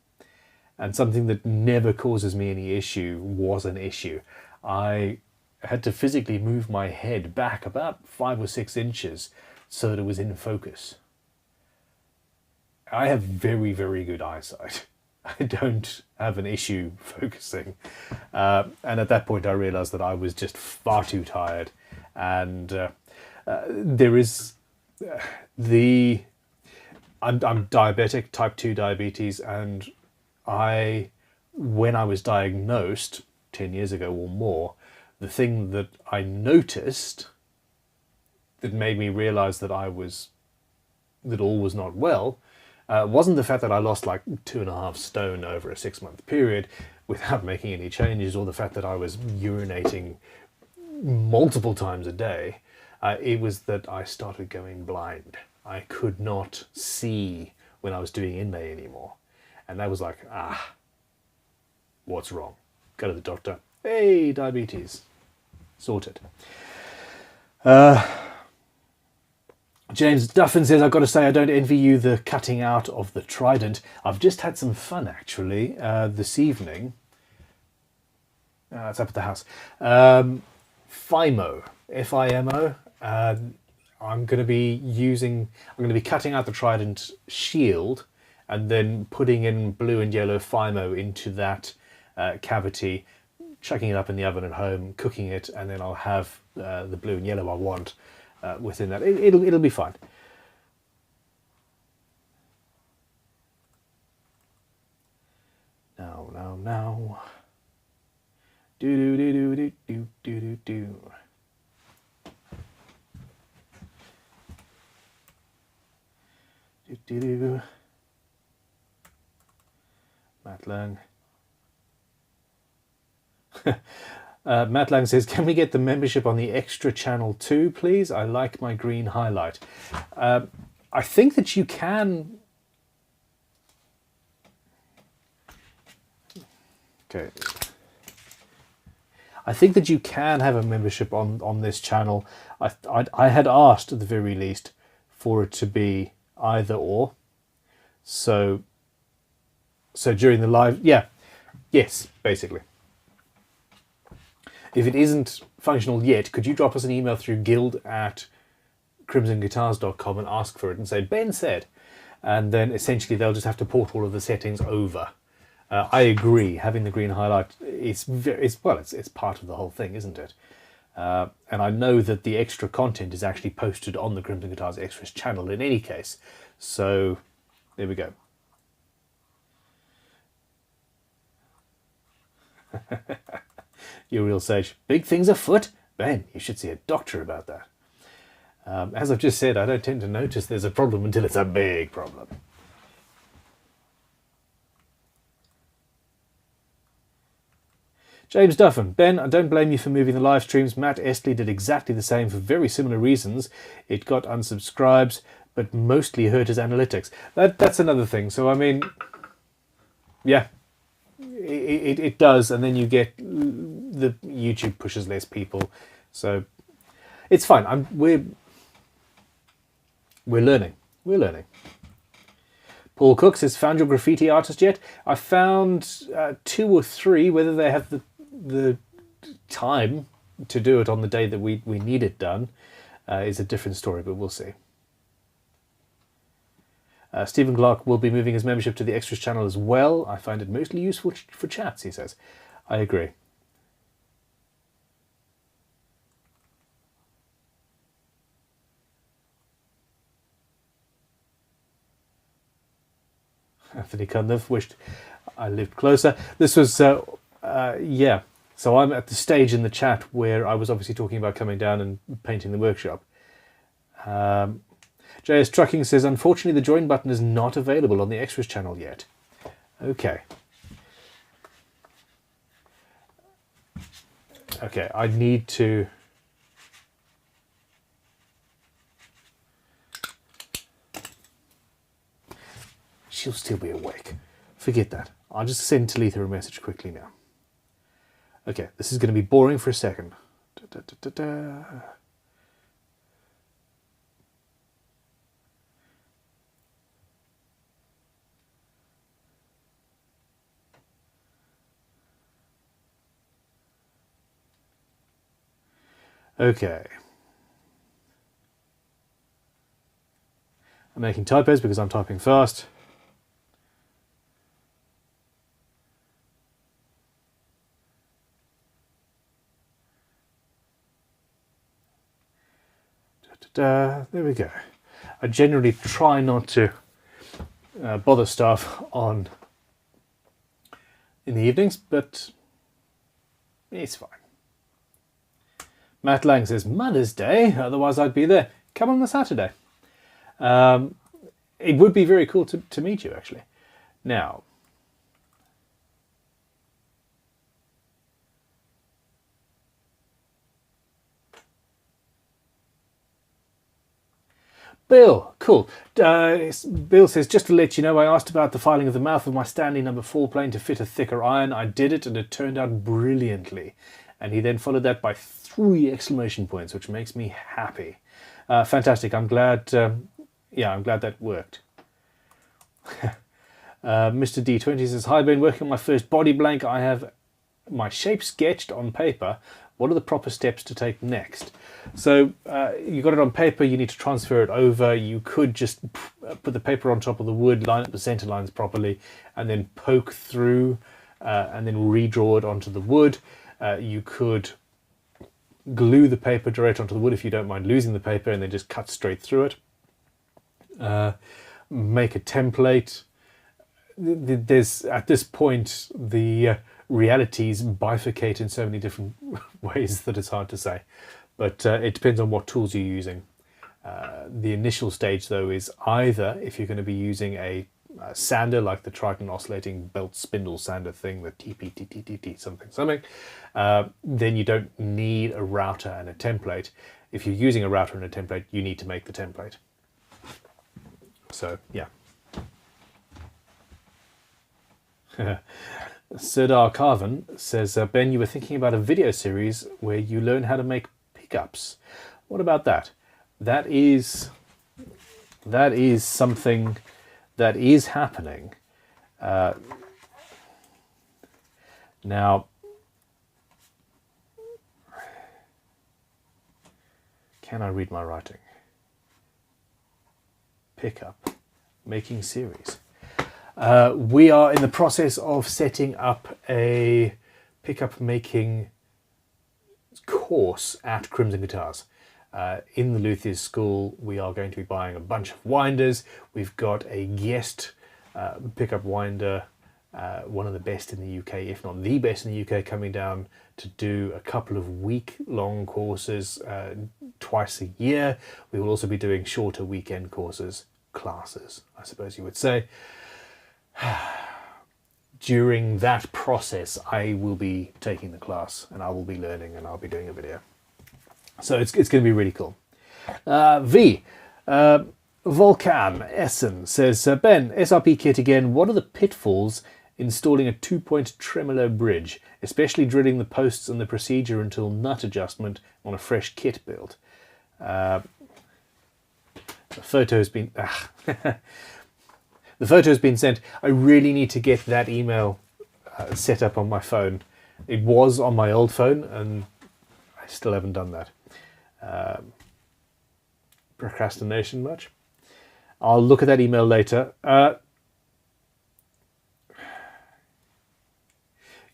and something that never causes me any issue was an issue. I had to physically move my head back about 5 or 6 inches so that it was in focus. I have very, very good eyesight. I don't have an issue focusing. And at that point I realized that I was just far too tired. And there is I'm diabetic, type 2 diabetes, and when I was diagnosed 10 years ago or more, the thing that I noticed that made me realize that all was not well wasn't the fact that I lost like 2.5 stone over a 6-month period without making any changes, or the fact that I was urinating multiple times a day. It was that I started going blind. I could not see when I was doing inlay anymore. And that was like, what's wrong? Go to the doctor. Hey, diabetes. Sorted. James Duffin says, I've got to say, I don't envy you the cutting out of the Trident. I've just had some fun, actually, this evening. It's up at the house. FIMO, F-I-M-O. I'm going to be cutting out the Trident shield and then putting in blue and yellow FIMO into that cavity, chucking it up in the oven at home, cooking it, and then I'll have the blue and yellow I want within that. It'll be fine. Now. Do. Matt Lang. Matt Lang says, can we get the membership on the extra channel too, please? I like my green highlight. I think that you can. Okay. I think that you can have a membership on this channel. I had asked at the very least for it to be either or. So during the live, yes, basically. If it isn't functional yet, could you drop us an email through guild@crimsonguitars.com and ask for it and say, Ben said, and then essentially they'll just have to port all of the settings over. I agree, having the green highlight it's part of the whole thing, isn't it? And I know that the extra content is actually posted on the Crimson Guitars Extras channel in any case. So there we go. You real sage. Big things afoot? Ben, you should see a doctor about that. As I've just said, I don't tend to notice there's a problem until it's a big problem. James Duffin. Ben, I don't blame you for moving the live streams. Matt Estley did exactly the same for very similar reasons. It got unsubscribes, but mostly hurt his analytics. That's another thing. So, I mean, yeah, it does. And then you get the YouTube pushes less people. So it's fine. We're learning. We're learning. Paul Cook says, found your graffiti artist yet? I found 2 or 3. Whether they have the time to do it on the day that we need it done is a different story, but we'll see. Stephen Clark will be moving his membership to the Extras channel as well. I find it mostly useful for chats, he says. I agree. Anthony Cunliffe wished I lived closer. This was, yeah. So I'm at the stage in the chat where I was obviously talking about coming down and painting the workshop. JS Trucking says, unfortunately, the join button is not available on the Extras channel yet. Okay. Okay, I need to... She'll still be awake. Forget that. I'll just send Talitha a message quickly now. Okay, this is going to be boring for a second. Okay. I'm making typos because I'm typing fast. There we go. I generally try not to bother stuff in the evenings, but it's fine. Matt Lang says, Mother's Day, otherwise I'd be there. Come on the Saturday. It would be very cool to meet you, actually. Now, Bill, cool. Bill says, just to let you know, I asked about the filing of the mouth of my Stanley No. 4 plane to fit a thicker iron. I did it and it turned out brilliantly. And he then followed that by 3 exclamation points, which makes me happy. Fantastic. I'm glad, yeah, I'm glad that worked. Mr. D20 says, hi, been working on my first body blank. I have my shape sketched on paper. What are the proper steps to take next? So you got it on paper, you need to transfer it over. You could just put the paper on top of the wood, line up the center lines properly, and then poke through and then redraw it onto the wood. You could glue the paper direct onto the wood if you don't mind losing the paper, and then just cut straight through it. Make a template. There's, at this point, the realities bifurcate in so many different ways that it's hard to say. But it depends on what tools you're using. The initial stage, though, is either, if you're going to be using a sander like the Trident oscillating belt spindle sander thing, the TPTTTT something, then you don't need a router and a template. If you're using a router and a template, you need to make the template. So, yeah. Sirdar Carven says, Ben, you were thinking about a video series where you learn how to make pickups. What about that? That is something that is happening. Now, can I read my writing? Pickup, making series. We are in the process of setting up a pickup making course at Crimson Guitars. In the Luthiers school, we are going to be buying a bunch of winders. We've got a guest pickup winder, one of the best in the UK, if not the best in the UK, coming down to do a couple of week-long courses twice a year. We will also be doing shorter weekend courses, classes, I suppose you would say. During that process, I will be taking the class and I will be learning and I'll be doing a video. So it's going to be really cool. Volcan Essen says, Ben, SRP kit again, what are the pitfalls installing a 2-point tremolo bridge, especially drilling the posts and the procedure until nut adjustment on a fresh kit build? The photo's been... The photo's been sent. I really need to get that email set up on my phone. It was on my old phone and I still haven't done that. Procrastination much? I'll look at that email later.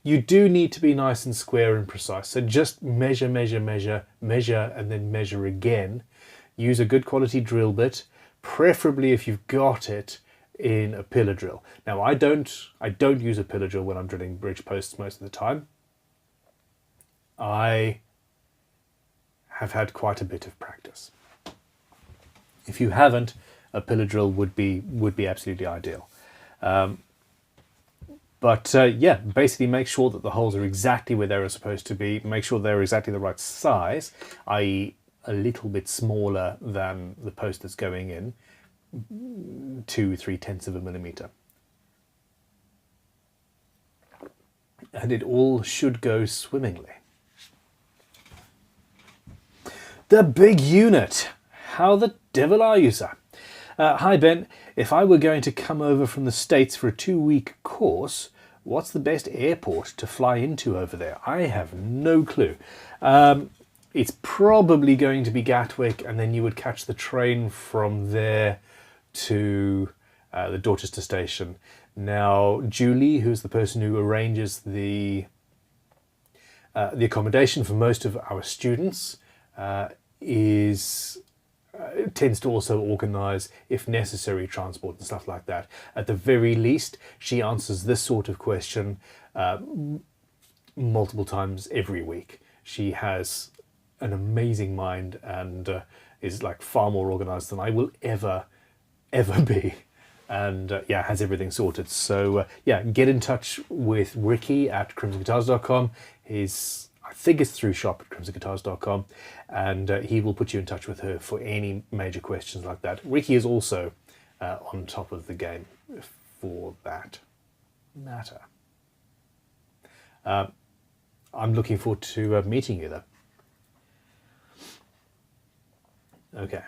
You do need to be nice and square and precise. So just measure, measure, measure, measure, and then measure again. Use a good quality drill bit, preferably if you've got it in a pillar drill. Now I don't use a pillar drill when I'm drilling bridge posts most of the time. I have had quite a bit of practice. If you haven't, a pillar drill would be absolutely ideal. Yeah, basically make sure that the holes are exactly where they're supposed to be. Make sure they're exactly the right size, i.e. a little bit smaller than the post that's going in, 2/3 of a millimeter. And it all should go swimmingly. The big unit. How the devil are you, sir? Hi, Ben. If I were going to come over from the States for a 2-week course, what's the best airport to fly into over there? I have no clue. It's probably going to be Gatwick, and then you would catch the train from there to the Dorchester station. Now, Julie, who's the person who arranges the accommodation for most of our students, tends to also organise, if necessary, transport and stuff like that. At the very least, she answers this sort of question multiple times every week. She has an amazing mind and is like far more organised than I will ever be. And yeah, has everything sorted. So yeah, get in touch with Ricky at crimsonguitars.com. I think it's through shop at crimsonguitars.com, and he will put you in touch with her for any major questions like that. Ricky is also on top of the game for that matter. I'm looking forward to meeting you though. Okay.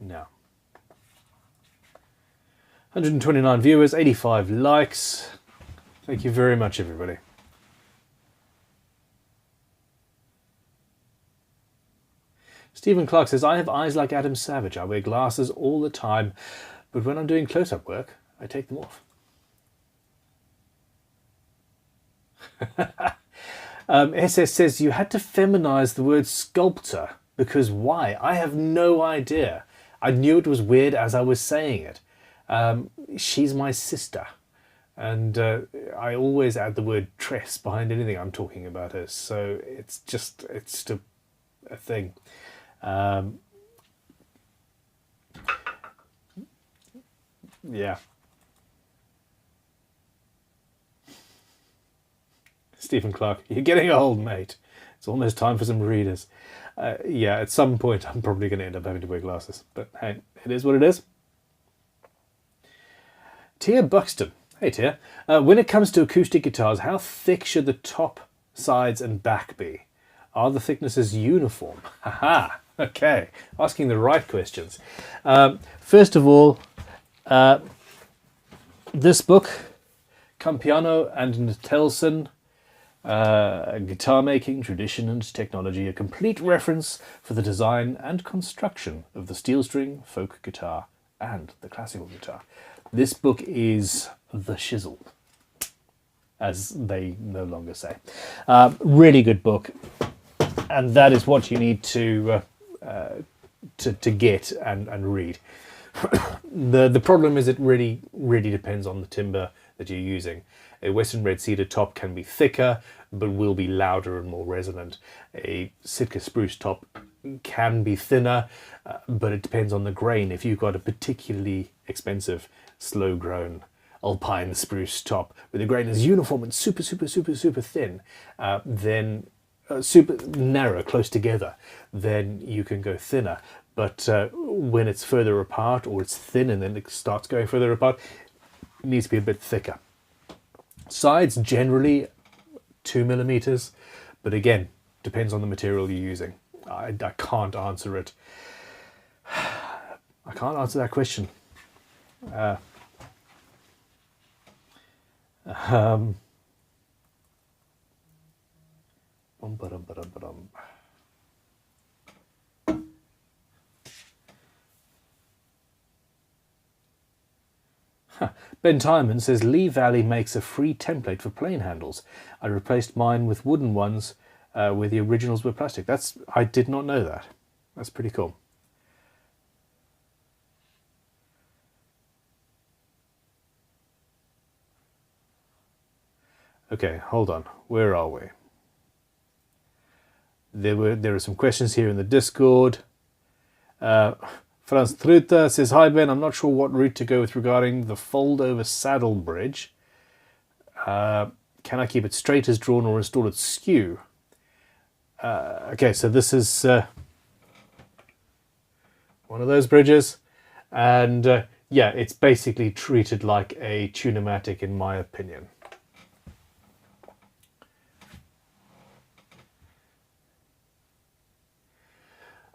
Now, 129 viewers, 85 likes. Thank you very much, everybody. Stephen Clark says, I have eyes like Adam Savage. I wear glasses all the time, but when I'm doing close-up work, I take them off. SS says, you had to feminize the word sculptor, because why? I have no idea. I knew it was weird as I was saying it. She's my sister, and I always add the word tress behind anything I'm talking about her, so it's just a thing. Yeah. Stephen Clark, you're getting old, mate. It's almost time for some readers. Yeah, at some point I'm probably going to end up having to wear glasses, but hey, it is what it is. Tia Buxton. Hey Tia. When it comes to acoustic guitars, how thick should the top, sides and back be? Are the thicknesses uniform? Haha. Okay. Asking the right questions. First of all, this book, Campiano and Nitelson, Guitar Making, Tradition and Technology, a complete reference for the design and construction of the steel string, folk guitar and the classical guitar. This book is the shizzle, as they no longer say. Really good book, and that is what you need to get and read. The problem is it really depends on the timber that you're using. A Western red cedar top can be thicker, but will be louder and more resonant. A Sitka spruce top can be thinner, but it depends on the grain. If you've got a particularly expensive, slow-grown alpine spruce top where the grain is uniform and super thin, then super narrow, close together, then you can go thinner. But when it's further apart, or it's thin and then it starts going further apart, it needs to be a bit thicker. Sides generally 2 millimeters, but again, depends on the material you're using. I can't answer it. I can't answer that question. Ben Timon says Lee Valley makes a free template for plane handles. I replaced mine with wooden ones where the originals were plastic. I did not know that. That's pretty cool. Okay, hold on. Where are we? There are some questions here in the Discord. Franz Truta says, hi Ben, I'm not sure what route to go with regarding the fold-over saddle bridge. Can I keep it straight as drawn or install it skew? Okay, so this is one of those bridges. And yeah, it's basically treated like a Tune-o-matic in my opinion.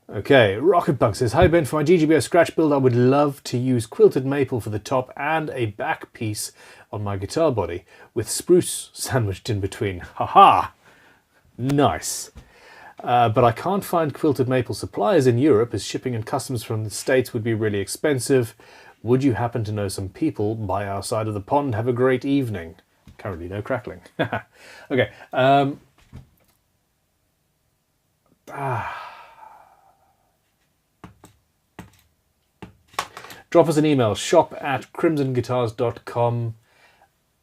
Okay, Rocket Bug says, hi Ben, for my GGBO scratch build I would love to use quilted maple for the top and a back piece on my guitar body with spruce sandwiched in between. Haha! Nice. But I can't find quilted maple suppliers in Europe as shipping and customs from the States would be really expensive. Would you happen to know some people by our side of the pond? Have a great evening. Currently no crackling. Okay. Drop us an email, shop@crimsonguitars.com.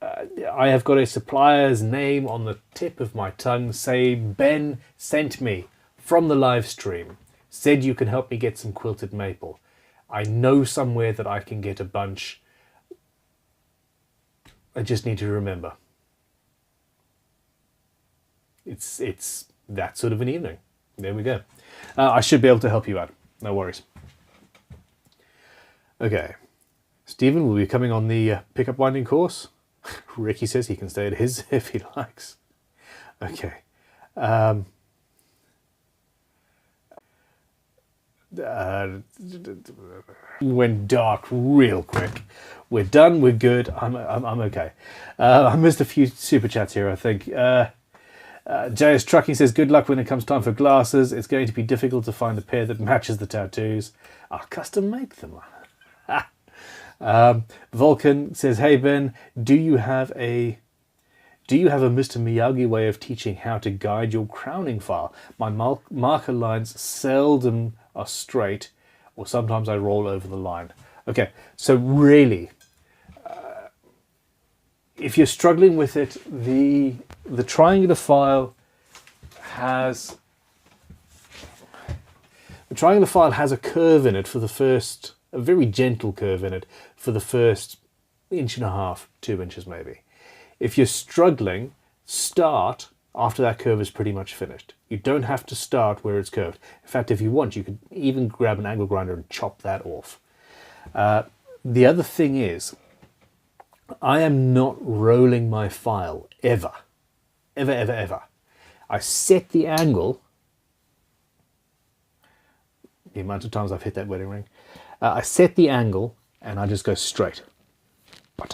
I have got a supplier's name on the tip of my tongue. Say, Ben sent me from the live stream. Said you can help me get some quilted maple. I know somewhere that I can get a bunch. I just need to remember. It's that sort of an evening. There we go. I should be able to help you out. No worries. Okay, Stephen will be coming on the pickup winding course. Ricky says he can stay at his if he likes. Okay. Went dark real quick. We're done, we're good, I'm okay. I missed a few super chats here, I think. JS Trucking says, good luck when it comes time for glasses. It's going to be difficult to find a pair that matches the tattoos. I'll custom make them. Vulcan says, hey Ben, do you have a Mr. Miyagi way of teaching how to guide your crowning file? My marker lines seldom are straight, or sometimes I roll over the line. Okay, so really, if you're struggling with it, the triangular file has a curve in it for the first, a very gentle curve in it for the first 1.5 inches, 2 inches maybe. If you're struggling, start after that curve is pretty much finished. You don't have to start where it's curved. In fact, if you want, you could even grab an angle grinder and chop that off. The other thing is, I am not rolling my file ever. Ever, ever, ever. I set the angle. The amount of times I've hit that wedding ring. I set the angle and I just go straight. I'm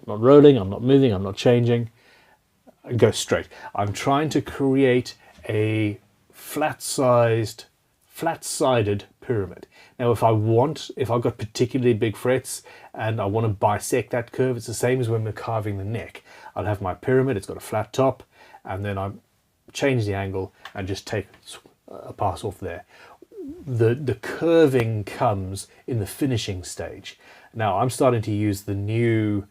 not rolling, I'm not moving, I'm not changing. I go straight. I'm trying to create a flat-sided pyramid. Now, if I've got particularly big frets and I want to bisect that curve, it's the same as when we're carving the neck. I'll have my pyramid, it's got a flat top, and then I change the angle and just take a pass off there. The curving comes in the finishing stage. Now, I'm starting to use the new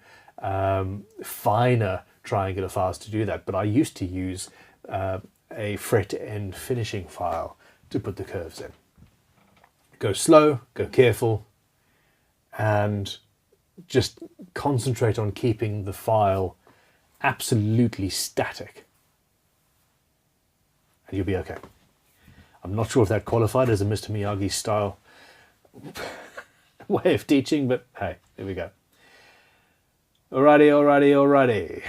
finer triangular files to do that, but I used to use a fret end finishing file to put the curves in. Go slow, go careful, and just concentrate on keeping the file absolutely static, and you'll be okay. I'm not sure if that qualified as a Mr. Miyagi style way of teaching, but hey, there we go. Alrighty, alrighty, alrighty.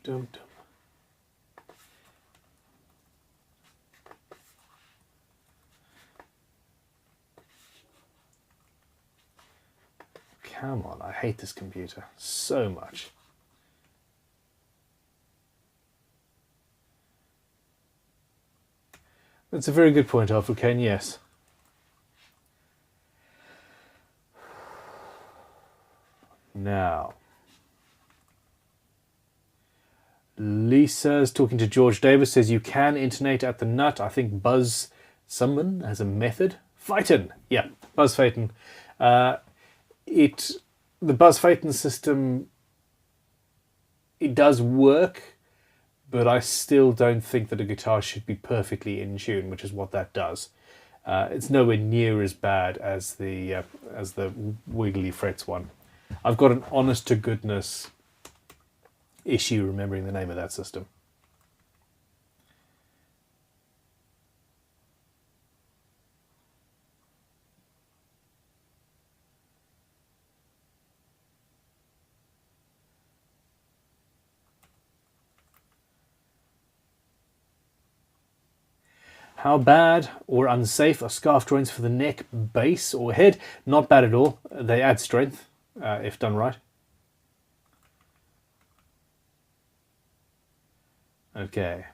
Dum, dum. Come on, I hate this computer so much. That's a very good point, Alfred Kane, yes. Now, Lisa's talking to George Davis, says you can intonate at the nut. I think Buzz someone has a method. Phaeton, yeah, Buzz Phaeton. The Buzz Phaeton system, it does work, but I still don't think that a guitar should be perfectly in tune, which is what that does. It's nowhere near as bad as the wiggly frets one. I've got an honest to goodness issue remembering the name of that system. How bad or unsafe are scarf joints for the neck, base or head? Not bad at all. They add strength if done right. Okay.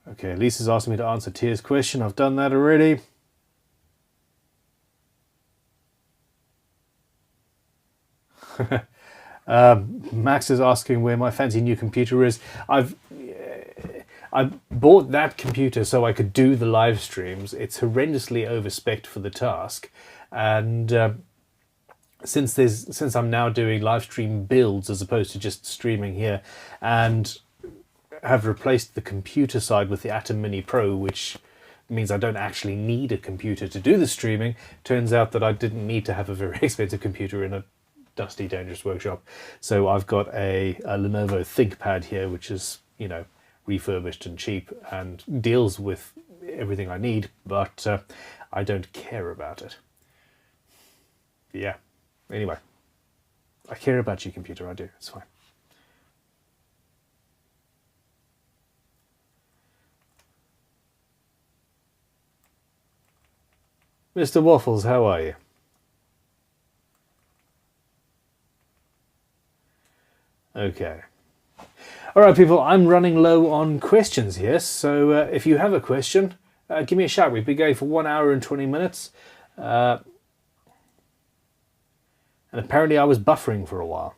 Okay, Lisa's asking me to answer Tia's question. I've done that already. Max is asking where my fancy new computer is. I bought that computer so I could do the live streams. It's horrendously overspec'd for the task, and since I'm now doing live stream builds as opposed to just streaming here, and have replaced the computer side with the Atom Mini Pro, which means I don't actually need a computer to do the streaming. Turns out that I didn't need to have a very expensive computer in a dusty, dangerous workshop. So I've got a Lenovo ThinkPad here, which is, you know, refurbished and cheap and deals with everything I need, but I don't care about it. Yeah. Anyway, I care about your computer, I do. It's fine. Mr. Waffles, how are you? Okay. All right, people, I'm running low on questions here, so if you have a question, give me a shout. We've been going for 1 hour and 20 minutes. And apparently I was buffering for a while.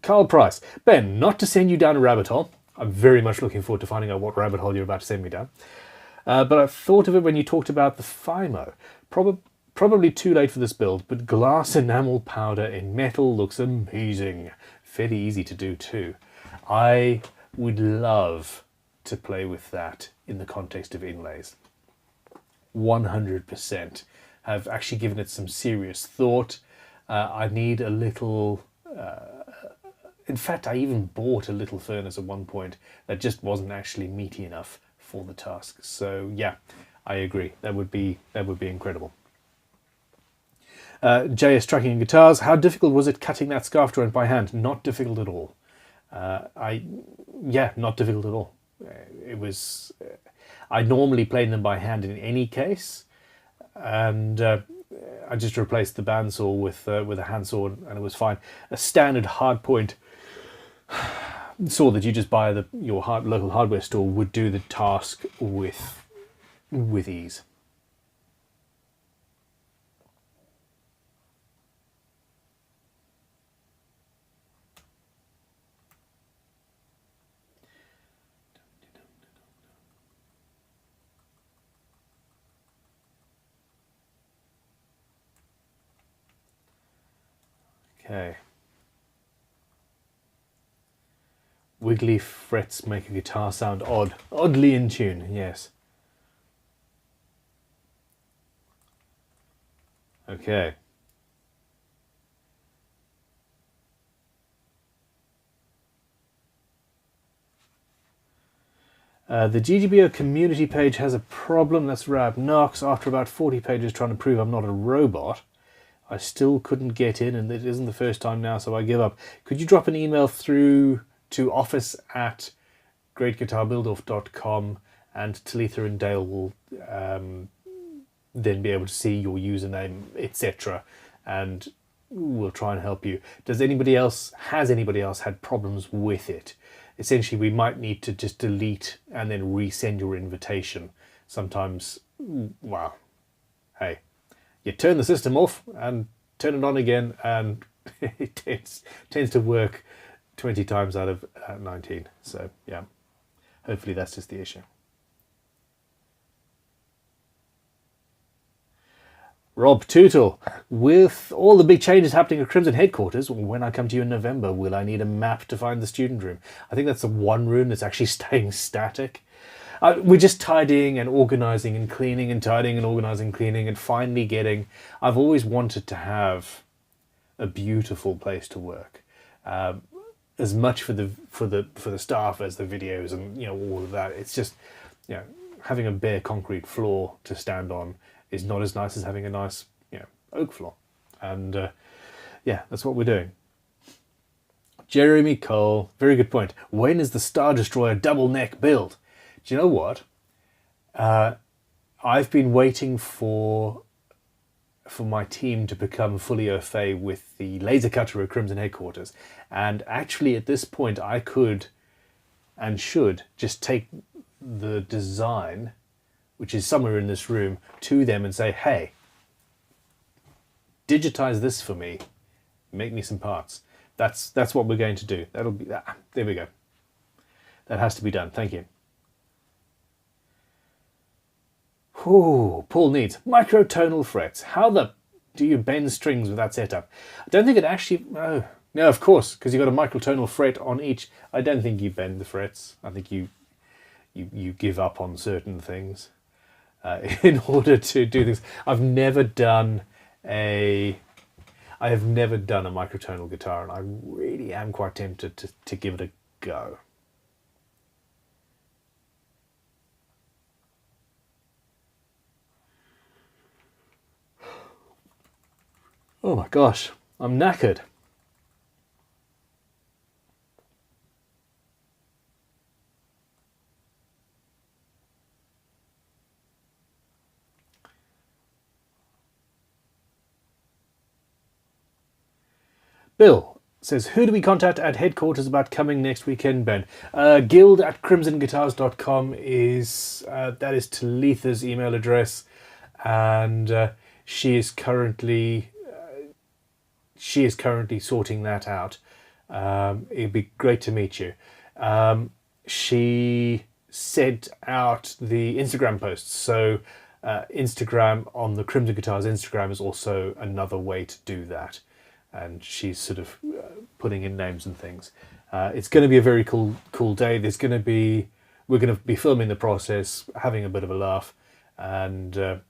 Carl Price. Ben, not to send you down a rabbit hole. I'm very much looking forward to finding out what rabbit hole you're about to send me down. But I thought of it when you talked about the FIMO. Probably too late for this build, but glass enamel powder in metal looks amazing. Fairly easy to do too. I would love to play with that in the context of inlays. 100%. Have actually given it some serious thought. I need a little... in fact, I even bought a little furnace at one point that just wasn't actually meaty enough for the task. So yeah, I agree. That would be incredible. JS Tracking and Guitars. How difficult was it cutting that scarf joint by hand? Not difficult at all. Not difficult at all. It was. I normally plane them by hand in any case, and I just replaced the bandsaw with a handsaw, and it was fine. A standard hardpoint saw that you just buy at your local hardware store would do the task with ease. Okay. Wiggly frets make a guitar sound odd. Oddly in tune, yes. Okay. The GGBO community page has a problem. That's Rab Knox. After about 40 pages trying to prove I'm not a robot, I still couldn't get in, and it isn't the first time now, so I give up. Could you drop an email through to office@greatguitarbuildoff.com, and Talitha and Dale will then be able to see your username, etc., and we'll try and help you. Has anybody else had problems with it? Essentially, we might need to just delete and then resend your invitation. Sometimes, well, hey, you turn the system off and turn it on again, and it tends to work 20 times out of 19. So yeah, hopefully that's just the issue. Rob Tootle, with all the big changes happening at Crimson headquarters, when I come to you in November, will I need a map to find the student room? I think that's the one room that's actually staying static. We're just tidying and organising and cleaning and tidying and organising and cleaning and finally getting... I've always wanted to have a beautiful place to work. As much for the staff as the videos and all of that. It's just having a bare concrete floor to stand on is not as nice as having a nice oak floor, and yeah, that's what we're doing. Jeremy Cole, very good point. When is the Star Destroyer double neck build? Do you know what? I've been waiting for my team to become fully au fait with the laser cutter at Crimson headquarters, and actually at this point I could and should just take the design, which is somewhere in this room, to them and say, hey, digitize this for me, make me some parts. That's what we're going to do. That'll be that. There we go. That has to be done. Thank you. Ooh, Paul needs microtonal frets. How do you bend strings with that setup? I don't think it actually... No, of course, because you've got a microtonal fret on each. I don't think you bend the frets. I think you give up on certain things in order to do things. I have never done a microtonal guitar, and I really am quite tempted to give it a go. Oh my gosh, I'm knackered. Bill says, who do we contact at headquarters about coming next weekend, Ben? guild@crimsonguitars.com is that is Talitha's email address, and she is currently sorting that out. It'd be great to meet you. She sent out the Instagram posts, so Instagram on the Crimson Guitars Instagram is also another way to do that. And she's sort of putting in names and things. It's going to be a very cool day. We're going to be filming the process, having a bit of a laugh, and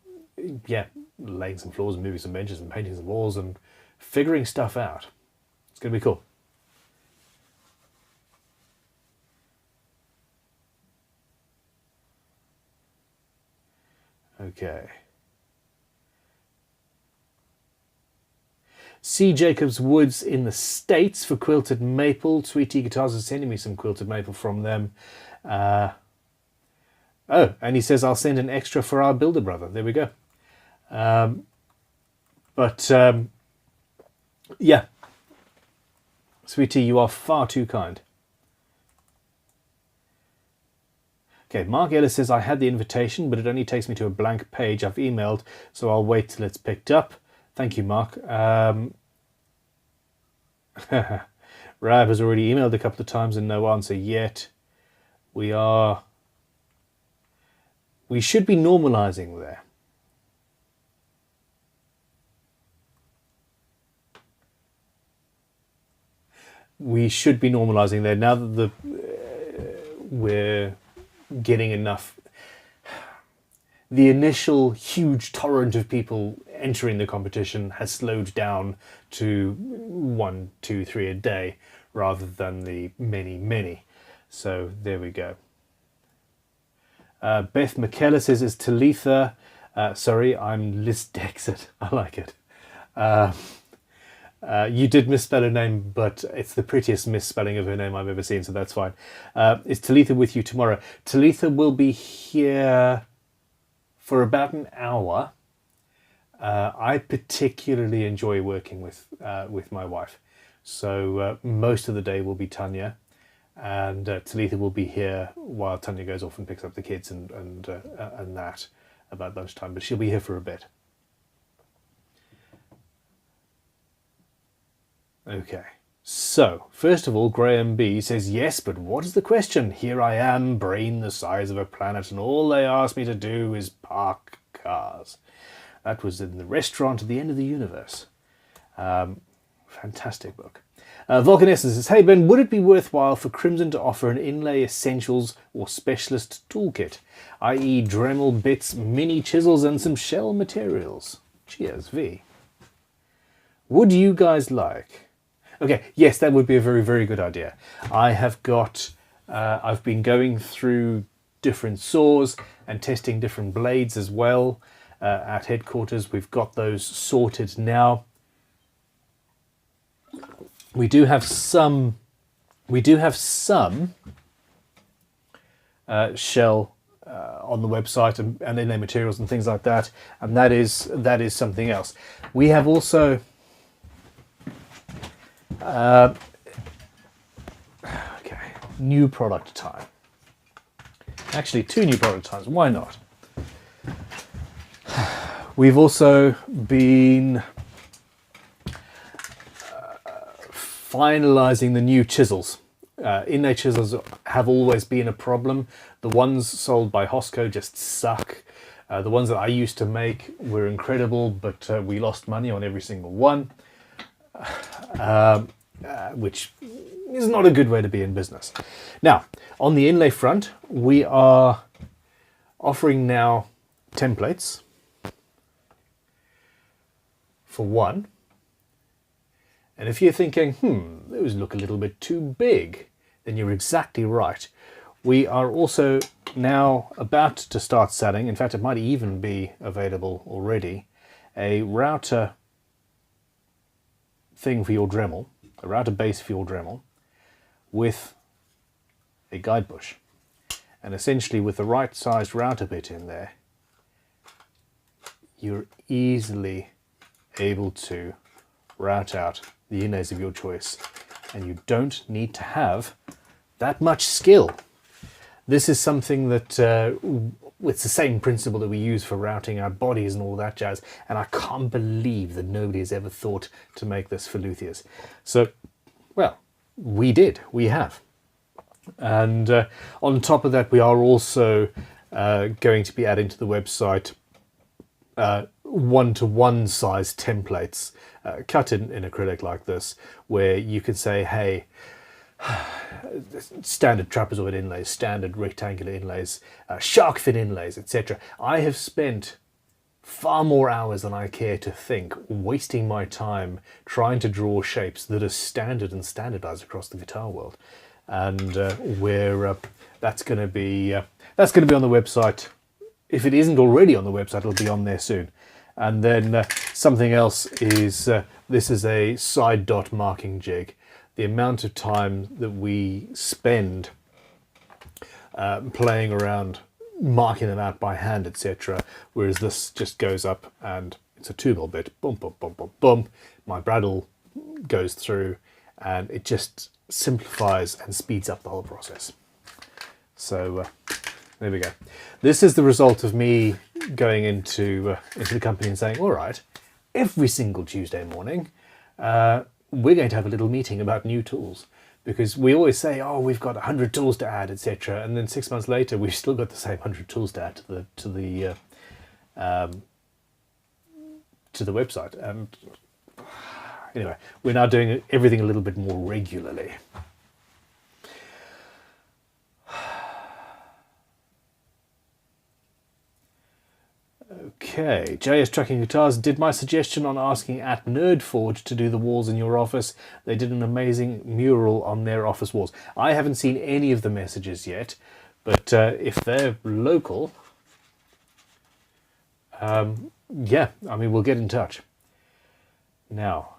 yeah, laying some floors and moving some benches and painting some walls and figuring stuff out. It's going to be cool. Okay. C. Jacobs Woods in the States for quilted maple. Sweetie Guitars is sending me some quilted maple from them. Oh, and he says I'll send an extra for our builder brother. There we go. Yeah. Sweetie, you are far too kind. Okay, Mark Ellis says I had the invitation, but it only takes me to a blank page. I've emailed, so I'll wait till it's picked up. Thank you, Mark. Rab has already emailed a couple of times and no answer yet. We should be normalizing there. We should be normalizing there now that we're getting enough. The initial huge torrent of people entering the competition has slowed down to 1, 2, 3 a day rather than the many. So there we go. Beth McKellar says it's Talitha. Sorry, I'm Liz Dexit. I like it. You did misspell her name, but it's the prettiest misspelling of her name I've ever seen, so that's fine. Is Talitha with you tomorrow? Talitha will be here for about an hour. I particularly enjoy working with my wife, so most of the day will be Tanya, and Talitha will be here while Tanya goes off and picks up the kids and that about lunchtime. But she'll be here for a bit. Okay, so first of all, Graham B says, yes, but what is the question? Here I am, brain the size of a planet, and all they ask me to do is park cars. That was in the restaurant at the end of the universe. Fantastic book. Vulcan Essence says, hey Ben, would it be worthwhile for Crimson to offer an inlay essentials or specialist toolkit, i.e. Dremel bits, mini chisels and some shell materials? Cheers, V. Would you guys like? Okay, yes, that would be a very, very good idea. I have got, I've been going through different saws and testing different blades as well at headquarters. We've got those sorted now. We do have some shell on the website and inlay materials and things like that, and that is something else. We have also okay, new product time. Actually, 2 new product times. Why not? We've also been finalizing the new chisels. Inlay chisels have always been a problem. The ones sold by Hosco just suck. The ones that I used to make were incredible, but we lost money on every single one. Which is not a good way to be in business. Now, on the inlay front, we are offering now templates for one. And if you're thinking, those look a little bit too big, then you're exactly right. We are also now about to start selling, in fact, it might even be available already, a router thing for your Dremel, a router base for your Dremel, with a guide bush. And essentially with the right sized router bit in there, you're easily able to route out the inlays of your choice, and you don't need to have that much skill. This is something that it's the same principle that we use for routing our bodies and all that jazz, and I can't believe that nobody has ever thought to make this for luthiers. So, well, we have. And on top of that, we are also going to be adding to the website one-to-one size templates cut in acrylic like this, where you can say, hey, standard trapezoid inlays, standard rectangular inlays, shark fin inlays, etc. I have spent far more hours than I care to think wasting my time trying to draw shapes that are standard and standardized across the guitar world, and that's going to be on the website. If it isn't already on the website, it'll be on there soon. And then something else is this is a side dot marking jig. The amount of time that we spend playing around, marking them out by hand, etc. Whereas this just goes up and it's a 2mm bit, boom, boom, boom, boom, boom. My bradawl goes through, and it just simplifies and speeds up the whole process. So there we go. This is the result of me going into the company and saying, all right, every single Tuesday morning, we're going to have a little meeting about new tools, because we always say, oh, we've got 100 tools to add, etc. And then 6 months later, we've still got the same 100 tools to add to the website. And anyway, we're now doing everything a little bit more regularly. Okay, JS Trucking Guitars did my suggestion on asking at Nerdforge to do the walls in your office. They did an amazing mural on their office walls. I haven't seen any of the messages yet, but if they're local, yeah, I mean, we'll get in touch. Now,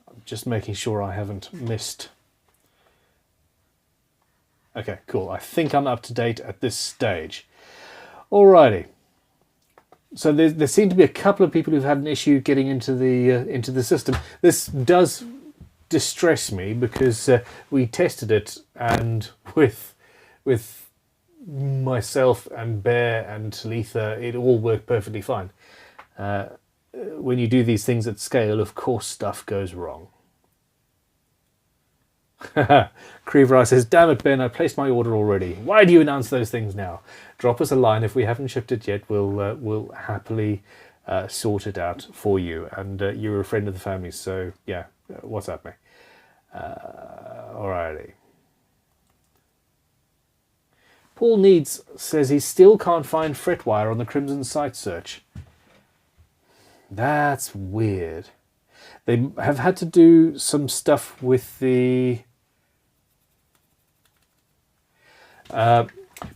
I'm just making sure I haven't missed. Okay, cool. I think I'm up to date at this stage. Alrighty. So there seem to be a couple of people who've had an issue getting into the system. This does distress me because we tested it, and with myself and Bear and Talitha, it all worked perfectly fine. When you do these things at scale, of course, stuff goes wrong. Creever says, damn it, Ben, I placed my order already. Why do you announce those things now? Drop us a line. If we haven't shipped it yet, we'll happily sort it out for you. And you're a friend of the family, so yeah, what's up, mate? Alrighty. Paul Needs says he still can't find fretwire on the Crimson site search. That's weird. They have had to do some stuff with the...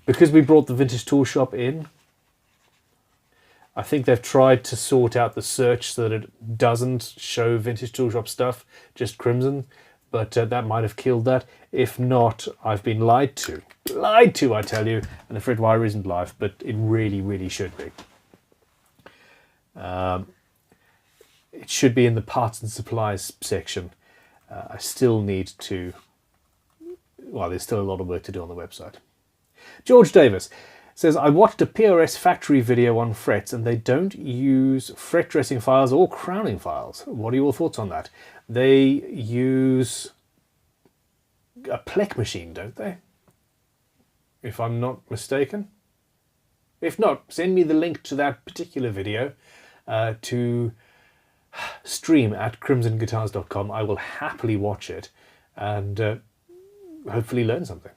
because we brought the Vintage Tool Shop in, I think they've tried to sort out the search so that it doesn't show Vintage Tool Shop stuff, just Crimson, but that might have killed that. If not, I've been lied to. Lied to, I tell you, and the Fretwire isn't live, but it really, really should be. It should be in the parts and supplies section. I still need to... Well, there's still a lot of work to do on the website. George Davis says, I watched a PRS factory video on frets and they don't use fret dressing files or crowning files. What are your thoughts on that? They use a Plek machine, don't they? If I'm not mistaken. If not, send me the link to that particular video to stream at crimsonguitars.com. I will happily watch it and hopefully learn something.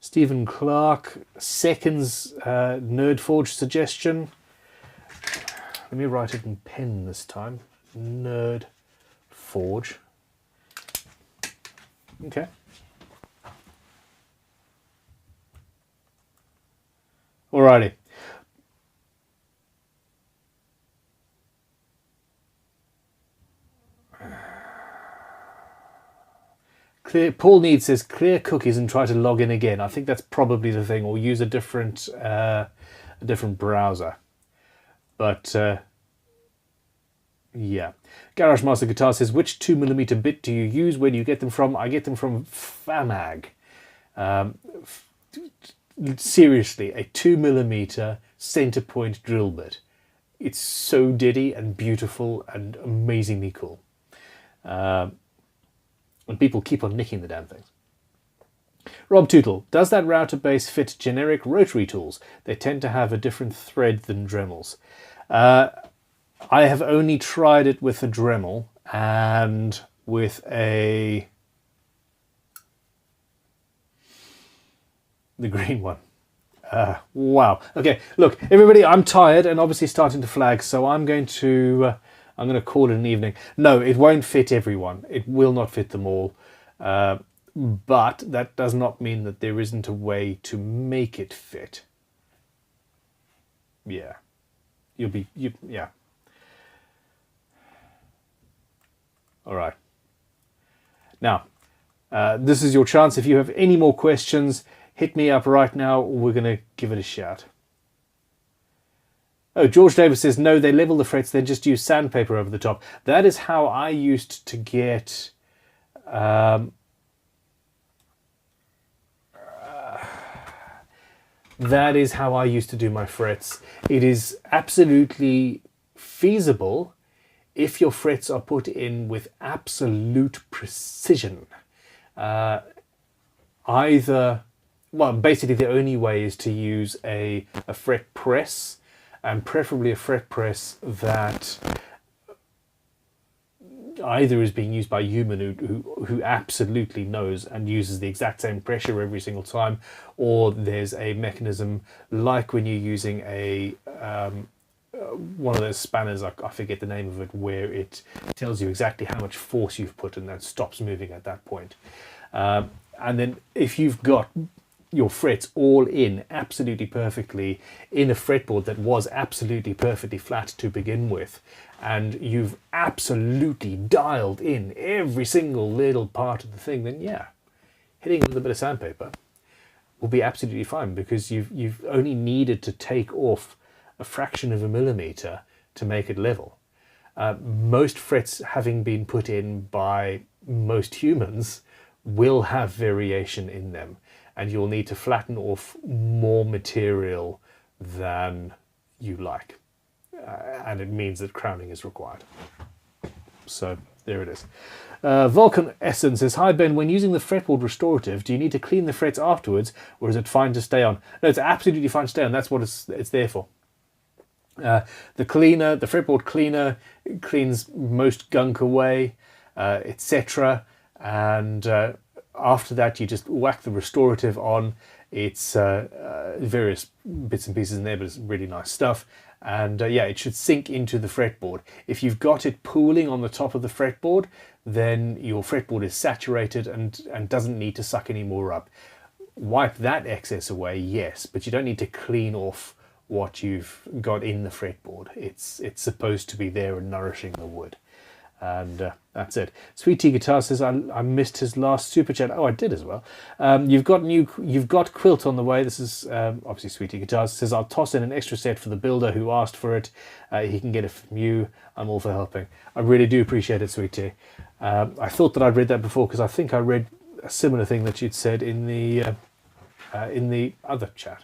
Stephen Clark seconds Nerdforge suggestion. Let me write it in pen this time. Nerdforge. Okay. Alrighty. Paul Need says clear cookies and try to log in again. I think that's probably the thing, or use a different browser. But yeah. Garage Master Guitar says, which 2mm bit do you use? Where do you get them from? I get them from Famag. Seriously, a 2mm center point drill bit. It's so diddy and beautiful and amazingly cool. And people keep on nicking the damn things. Rob Tootle, does that router base fit generic rotary tools? They tend to have a different thread than Dremels. I have only tried it with a Dremel and with the green one. Wow. Okay, look, everybody, I'm tired and obviously starting to flag, so I'm going to call it an evening. No, it won't fit everyone. It will not fit them all. But that does not mean that there isn't a way to make it fit. Yeah. Yeah. All right. Now, this is your chance. If you have any more questions, hit me up right now. We're going to give it a shout. Oh, George Davis says, no, they level the frets, then just use sandpaper over the top. That is how I used to get... that is how I used to do my frets. It is absolutely feasible if your frets are put in with absolute precision. Basically the only way is to use a fret press, and preferably a fret press that either is being used by a human who absolutely knows and uses the exact same pressure every single time, or there's a mechanism like when you're using one of those spanners, I forget the name of it, where it tells you exactly how much force you've put and then stops moving at that point. And then if you've got your frets all in absolutely perfectly in a fretboard that was absolutely perfectly flat to begin with, and you've absolutely dialed in every single little part of the thing, then yeah, hitting it with a bit of sandpaper will be absolutely fine, because you've only needed to take off a fraction of a millimeter to make it level. Most frets having been put in by most humans will have variation in them, and you'll need to flatten off more material than you like. And it means that crowning is required. So there it is. Vulcan Essence says, hi Ben, when using the fretboard restorative, do you need to clean the frets afterwards, or is it fine to stay on? No, it's absolutely fine to stay on. That's what it's there for. The fretboard cleaner cleans most gunk away, etc. And after that, you just whack the restorative on. It's various bits and pieces in there, but it's really nice stuff. And yeah, it should sink into the fretboard. If you've got it pooling on the top of the fretboard, then your fretboard is saturated and doesn't need to suck any more up. Wipe that excess away, yes, but you don't need to clean off what you've got in the fretboard. It's supposed to be there and nourishing the wood. And that's it. Sweet Tea Guitar says, I missed his last super chat. Oh, I did as well. You've got quilt on the way. This is obviously Sweet Tea Guitar says, I'll toss in an extra set for the builder who asked for it. He can get it from you. I'm all for helping. I really do appreciate it, Sweet Tea. I thought that I'd read that before, because I think I read a similar thing that you'd said in the other chat.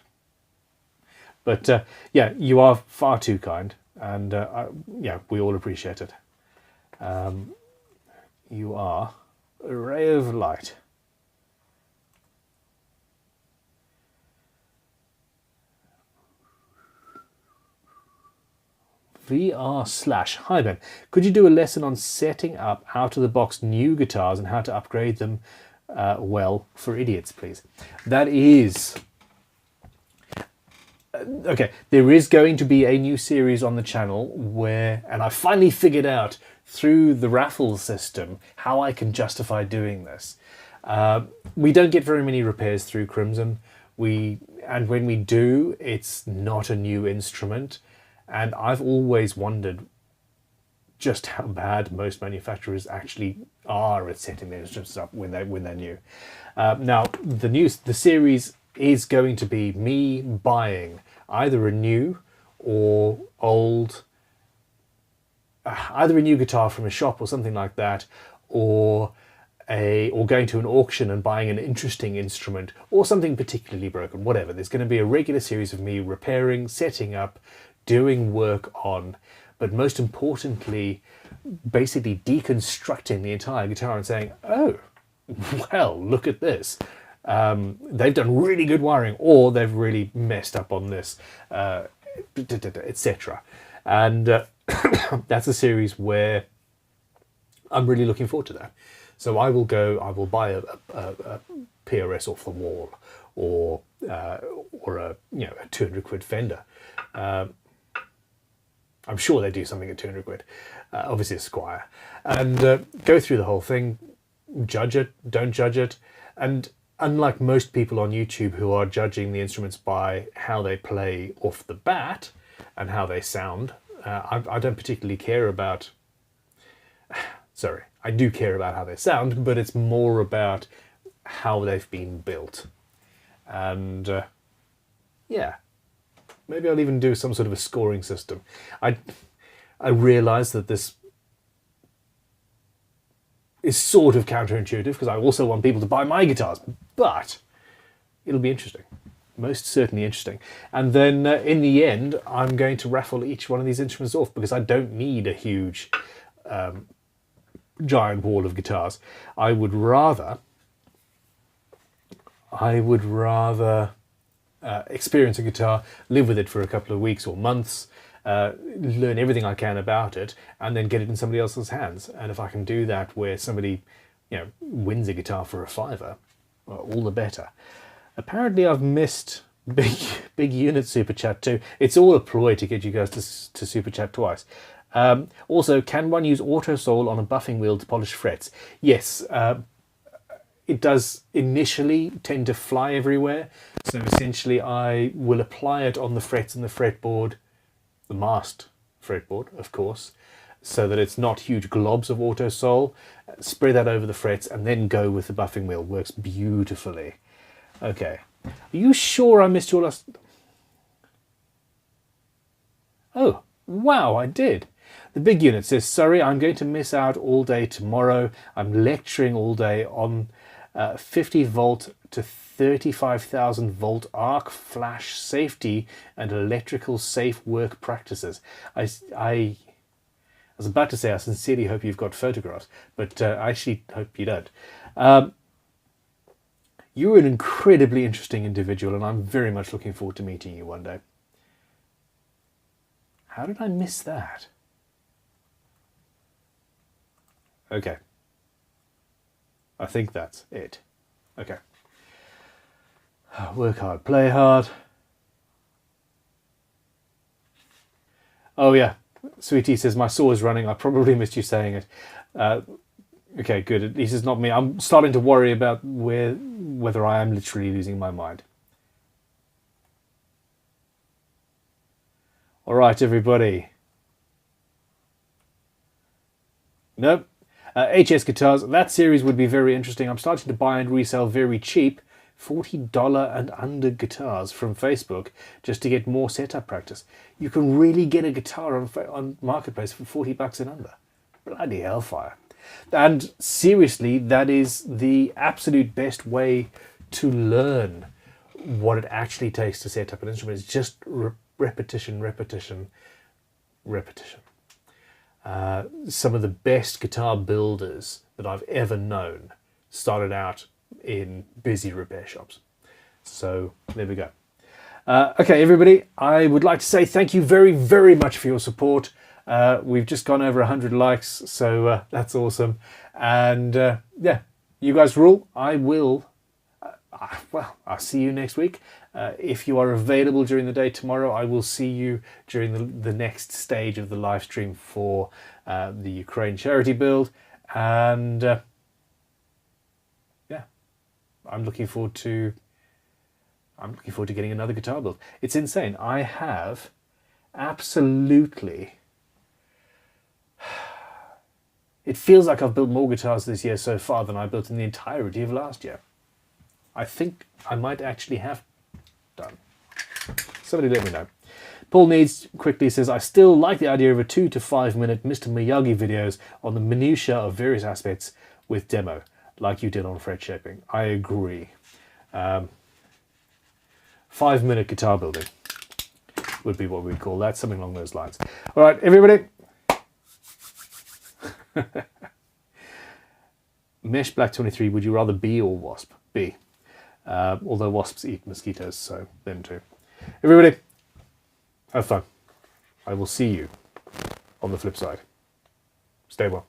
But yeah, you are far too kind, and yeah, we all appreciate it. You are a ray of light. VR/ Hi Ben, could you do a lesson on setting up out of the box new guitars and how to upgrade them well for idiots, please? That is... Okay, there is going to be a new series on the channel where, and I finally figured out through the raffle system how I can justify doing this. We don't get very many repairs through Crimson, and when we do, it's not a new instrument, and I've always wondered just how bad most manufacturers actually are at setting their instruments up when they're new. Now, the series is going to be me buying either a new or old, either a new guitar from a shop or something like that, or going to an auction and buying an interesting instrument or something particularly broken, whatever. There's going to be a regular series of me repairing, setting up, doing work on, but most importantly, basically deconstructing the entire guitar and saying, oh, well, look at this. They've done really good wiring, or they've really messed up on this, etc. And that's a series where I'm really looking forward to that. So I will buy a PRS off the wall, or a a 200 quid Fender. I'm sure they do something at 200 quid. Obviously a Squire, and go through the whole thing, judge it, don't judge it, and unlike most people on YouTube who are judging the instruments by how they play off the bat and how they sound, I don't particularly care about. Sorry, I do care about how they sound, but it's more about how they've been built. And yeah, maybe I'll even do some sort of a scoring system. I realise that this is sort of counterintuitive because I also want people to buy my guitars, but it'll be interesting. Most certainly interesting. And then in the end, I'm going to raffle each one of these instruments off because I don't need a huge giant wall of guitars. I would rather experience a guitar, live with it for a couple of weeks or months, learn everything I can about it, and then get it in somebody else's hands. And if I can do that where somebody wins a guitar for a £5, well, all the better. Apparently I've missed big unit super chat too. It's all a ploy to get you guys to super chat twice. Also, can one use auto sole on a buffing wheel to polish frets? Yes, it does initially tend to fly everywhere. So essentially I will apply it on the frets and the fretboard, the mast fretboard, of course, so that it's not huge globs of auto sole. Spread that over the frets and then go with the buffing wheel. Works beautifully. Okay. Are you sure I missed your last... Oh, wow, I did. The big unit says, sorry, I'm going to miss out all day tomorrow. I'm lecturing all day on 50 volt to 35,000 volt arc flash safety and electrical safe work practices. I was about to say I sincerely hope you've got photographs, but I actually hope you don't. You're an incredibly interesting individual, and I'm very much looking forward to meeting you one day. How did I miss that? Okay. I think that's it. Okay. Work hard, play hard. Oh yeah, Sweetie says, my saw is running. I probably missed you saying it. Okay, good. At least it's not me. I'm starting to worry about whether I am literally losing my mind. All right, everybody. Nope. HS Guitars, that series would be very interesting. I'm starting to buy and resell very cheap $40 and under guitars from Facebook just to get more setup practice. You can really get a guitar on Marketplace for $40 and under. Bloody hellfire. And seriously, that is the absolute best way to learn what it actually takes to set up an instrument. It's just repetition, repetition, repetition. Some of the best guitar builders that I've ever known started out in busy repair shops. So there we go. Okay, everybody, I would like to say thank you very, very much for your support. We've just gone over 100 likes, so that's awesome. And yeah, you guys rule. I will, well, I'll see you next week. If you are available during the day tomorrow, I will see you during the next stage of the live stream for the Ukraine charity build. And yeah, I'm looking forward to getting another guitar build. It's insane. I have absolutely... It feels like I've built more guitars this year so far than I built in the entirety of last year. I think I might actually have done. Somebody let me know. Paul Needs quickly says, I still like the idea of a 2 to 5 minute Mr. Miyagi videos on the minutiae of various aspects with demo, like you did on fret shaping. I agree. 5 minute guitar building. would be what we'd call that, something along those lines. All right, everybody. Mesh Black 23, would you rather bee or wasp? Bee. Although wasps eat mosquitoes, so them too. Everybody, have fun. I will see you on the flip side. Stay well.